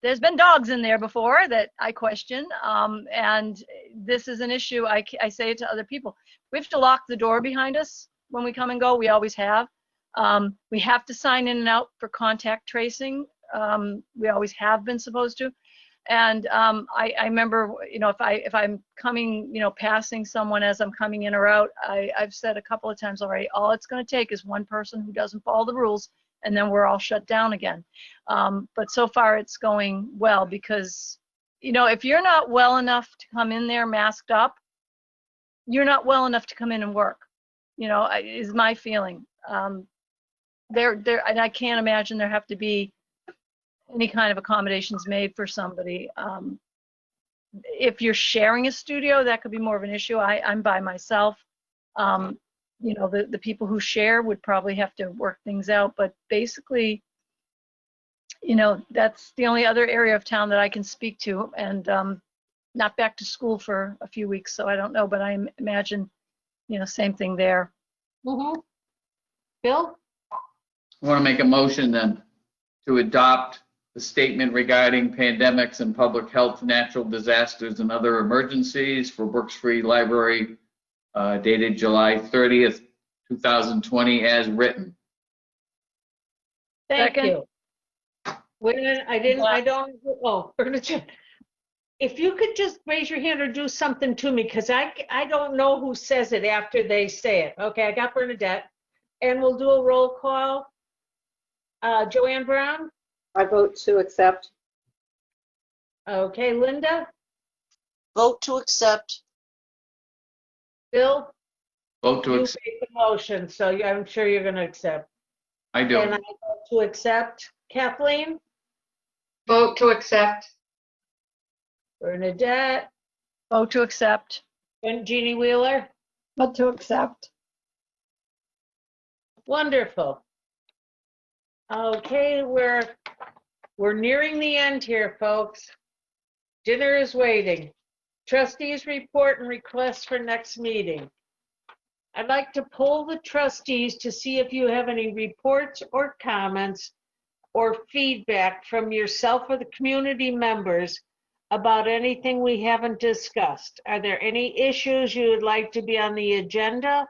there's been dogs in there before that I question, and this is an issue. I say it to other people. We have to lock the door behind us when we come and go. We always have. We have to sign in and out for contact tracing. We always have been supposed to. And I remember, if I'm coming, passing someone as I'm coming in or out, I've said a couple of times already, all it's going to take is one person who doesn't follow the rules, and then we're all shut down again. But so far it's going well, because, if you're not well enough to come in there masked up, you're not well enough to come in and work, is my feeling. And I can't imagine there have to be any kind of accommodations made for somebody. If you're sharing a studio, that could be more of an issue. I'm by myself. The people who share would probably have to work things out, but basically, that's the only other area of town that I can speak to, and not back to school for a few weeks, so I don't know, but I imagine, same thing there. Mm-hmm. Bill? I want to make a motion then to adopt the statement regarding pandemics and public health, natural disasters, and other emergencies for Brooks Free Library dated July 30th, 2020 as written. Thank Second. you. Bernadette. If you could just raise your hand or do something to me, because I don't know who says it after they say it. Okay, I got Bernadette. And we'll do a roll call. Joanne Brown? I vote to accept. Okay, Linda? Vote to accept. Bill? Vote to You accept. made the motion, so I'm sure you're going to accept. I And do. I vote to accept. Kathleen? Vote to accept. Bernadette? Vote to accept. And Jeannie Wheeler? Vote to accept. Wonderful. Okay, we're nearing the end here, folks. Dinner is waiting. Trustees report and requests for next meeting. I'd like to poll the trustees to see if you have any reports or comments or feedback from yourself or the community members about anything we haven't discussed. Are there any issues you would like to be on the agenda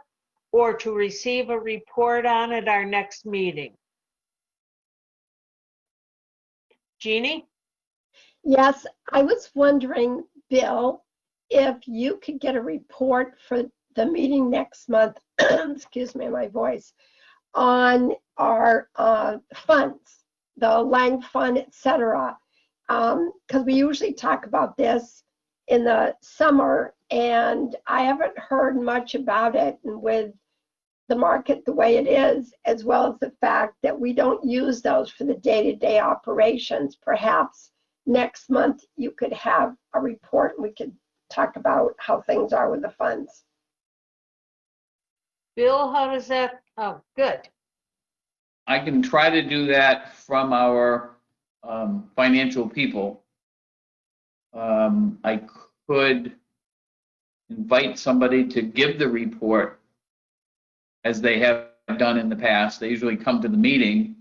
or to receive a report on at our next meeting? Jeannie? Yes, I was wondering, Bill, if you could get a report for the meeting next month, excuse me, my voice, on our funds, the Lang Fund, et cetera. Because we usually talk about this in the summer, and I haven't heard much about it. And with the market the way it is, as well as the fact that we don't use those for the day-to-day operations, perhaps next month you could have a report and we could talk about how things are with the funds. Bill, how does that, oh, good. I can try to do that from our financial people. I could invite somebody to give the report as they have done in the past. They usually come to the meeting.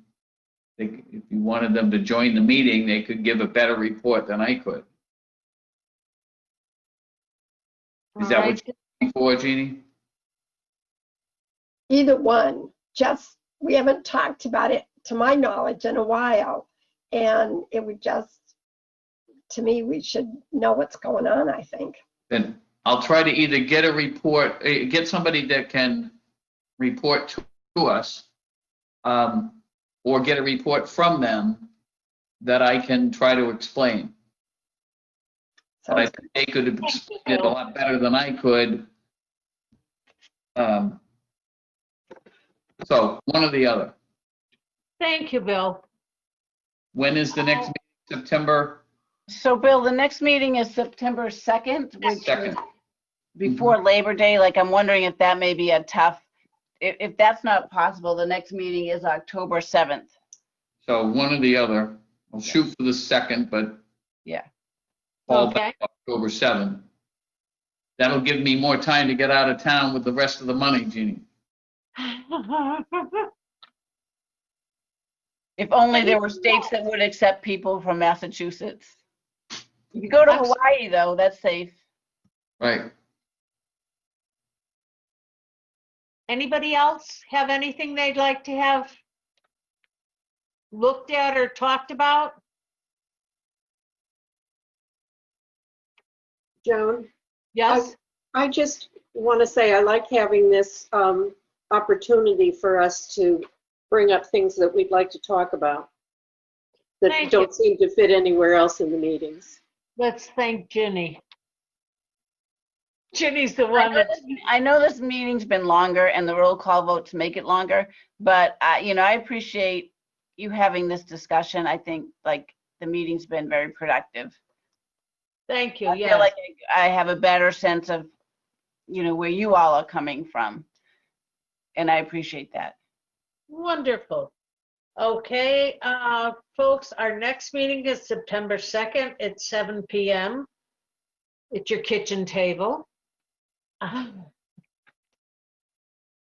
If you wanted them to join the meeting, they could give a better report than I could. Is that what you're looking for, Jeannie? Either one, just, we haven't talked about it, to my knowledge, in a while. And it would just, to me, we should know what's going on, I think. Then I'll try to either get a report, get somebody that can report to us, or get a report from them that I can try to explain. But I Sounds think they could explain it a lot better than I could. So one or the other. Thank you, Bill. When is the next meeting? September So Bill, the next meeting is September 2nd, which is 2nd. before Labor Day. Like, I'm wondering if that may be a tough, if that's not possible, the next meeting is October 7th. So one or the other. I'll shoot for the 2nd, but Yeah. fall Okay. back October 7th. That'll give me more time to get out of town with the rest of the money, Jeannie. If only there were states that would accept people from Massachusetts. You can go to Hawaii, though, that's safe. Right. Anybody else have anything they'd like to have looked at or talked about? Joan, Yes? I just want to say I like having this opportunity for us to bring up things that we'd like to talk about that Thank don't seem to fit anywhere else in the meetings. Let's thank Ginny. Ginny's the one that, I know this meeting's been longer and the roll call votes make it longer, but I appreciate you having this discussion. I think like the meeting's been very productive. thank you, I feel yes. like I have a better sense of, where you all are coming from. And I appreciate that. Wonderful. Okay, folks, our next meeting is September 2nd at 7 p.m. at your kitchen table. Can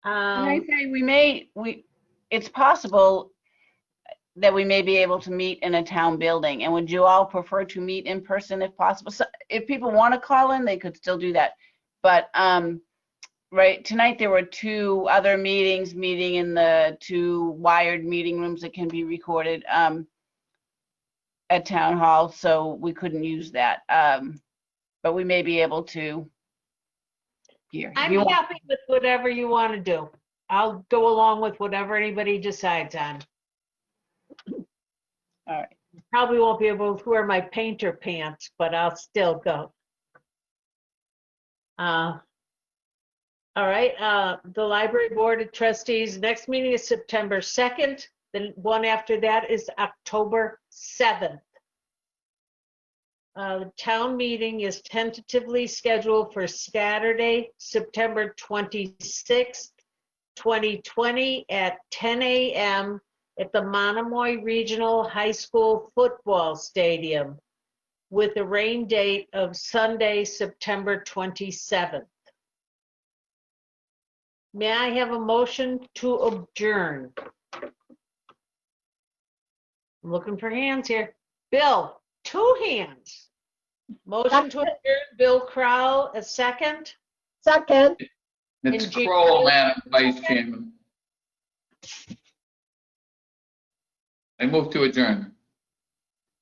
I say it's possible that we may be able to meet in a town building, and would you all prefer to meet in person if possible? So if people want to call in, they could still do that. But right, tonight there were 2 other meetings meeting in the 2 wired meeting rooms that can be recorded. at town hall, so we couldn't use that. But we may be able to here. If I'm you want- happy with whatever you want to do. I'll go along with whatever anybody decides on. All right. Probably won't be able to wear my painter pants, but I'll still go. All right, the Library Board of Trustees, next meeting is September 2nd. The one after that is October 7th. The town meeting is tentatively scheduled for Saturday, September 26th, 2020 at 10 a.m. at the Monomoy Regional High School Football Stadium with a rain date of Sunday, September 27th. May I have a motion to adjourn? I'm looking for hands here. Bill, 2 hands. Motion to adjourn, Bill Crowell, a second. Second, It's And Jean- Kroll, Madam Vice Chairman. I move to adjourn.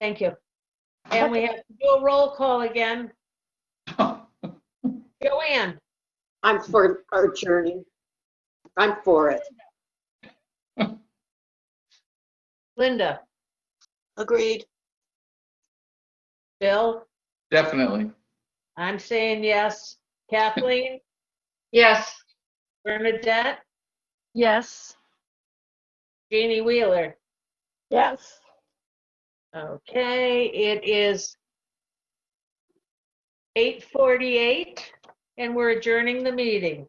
Thank you. And we have to do a roll call again. Joanne, I'm for adjourning. I'm for it. Linda, Agreed. Bill, Definitely. I'm saying yes. Kathleen, Yes. Bernadette, Yes. Jeannie Wheeler. yes. Okay, it is 8:48 and we're adjourning the meeting.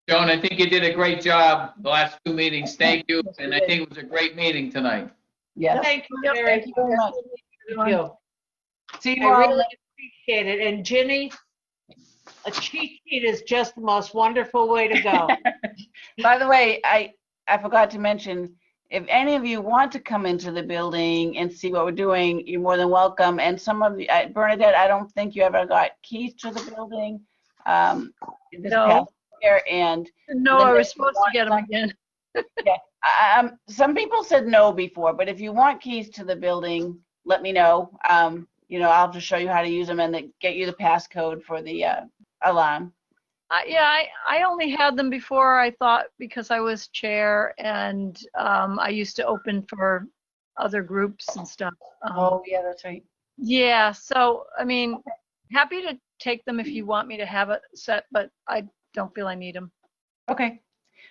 Joan, I think you did a great job the last 2 meetings. Thank you. And I think it was a great meeting tonight. Yes. Thank you, Yep, Mary. Thank you very much. Thank you. See you I all. really appreciate it. And Ginny, a cheat sheet is just the most wonderful way to go. By the way, I forgot to mention, if any of you want to come into the building and see what we're doing, you're more than welcome. And some of the, Bernadette, I don't think you ever got keys to the building. This No. past year, and No, I Linda, was if you supposed to want get them some- again. some people said no before, but if you want keys to the building, let me know. I'll just show you how to use them and get you the passcode for the alarm. Yeah, I only had them before, I thought, because I was chair and I used to open for other groups and stuff. Yeah, that's right. Yeah, so, I mean, happy to take them if you want me to have it set, but I don't feel I need them. Okay.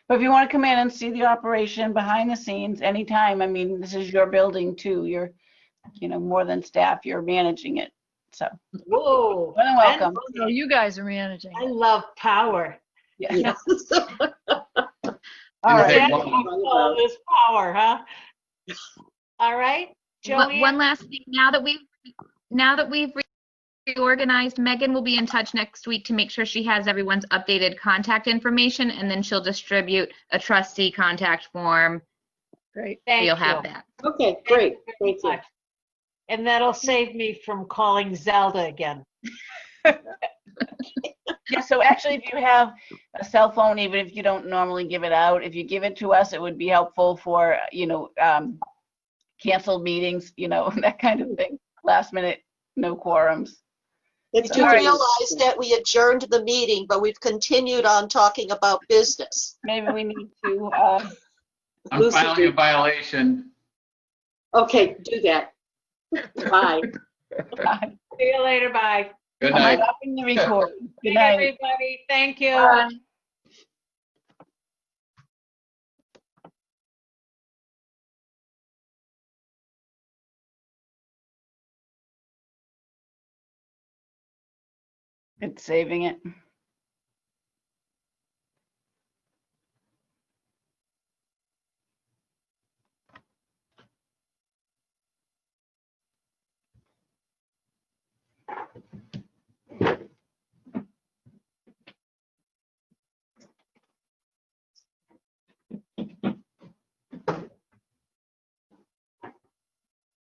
But if you want to come in and see the operation behind the scenes anytime, I mean, this is your building too. You're, more than staff, you're managing it. So, Whoa. more than welcome. Oh, no, you guys are managing. I love power. Yeah. Yes. All Is right. it That's one- all this power, huh? All right, One Joanne? last thing, now that we've reorganized, Megan will be in touch next week to make sure she has everyone's updated contact information, and then she'll distribute a trustee contact form. Great. So Thank you'll have you. that. Okay, great. Thank you. Much. And that'll save me from calling Zelda again. Yeah, so actually, if you have a cell phone, even if you don't normally give it out, if you give it to us, it would be helpful for, canceled meetings, that kind of thing. Last minute, no quorums. It's I do All right. realize that we adjourned the meeting, but we've continued on talking about business. Maybe we need to, I'm filing a violation. Okay, do that. Bye. See you later, bye. Good I'm night. stopping the recording. Good Hey, night. everybody, thank you. Bye. It's saving it.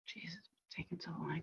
Jesus, it's taking so long.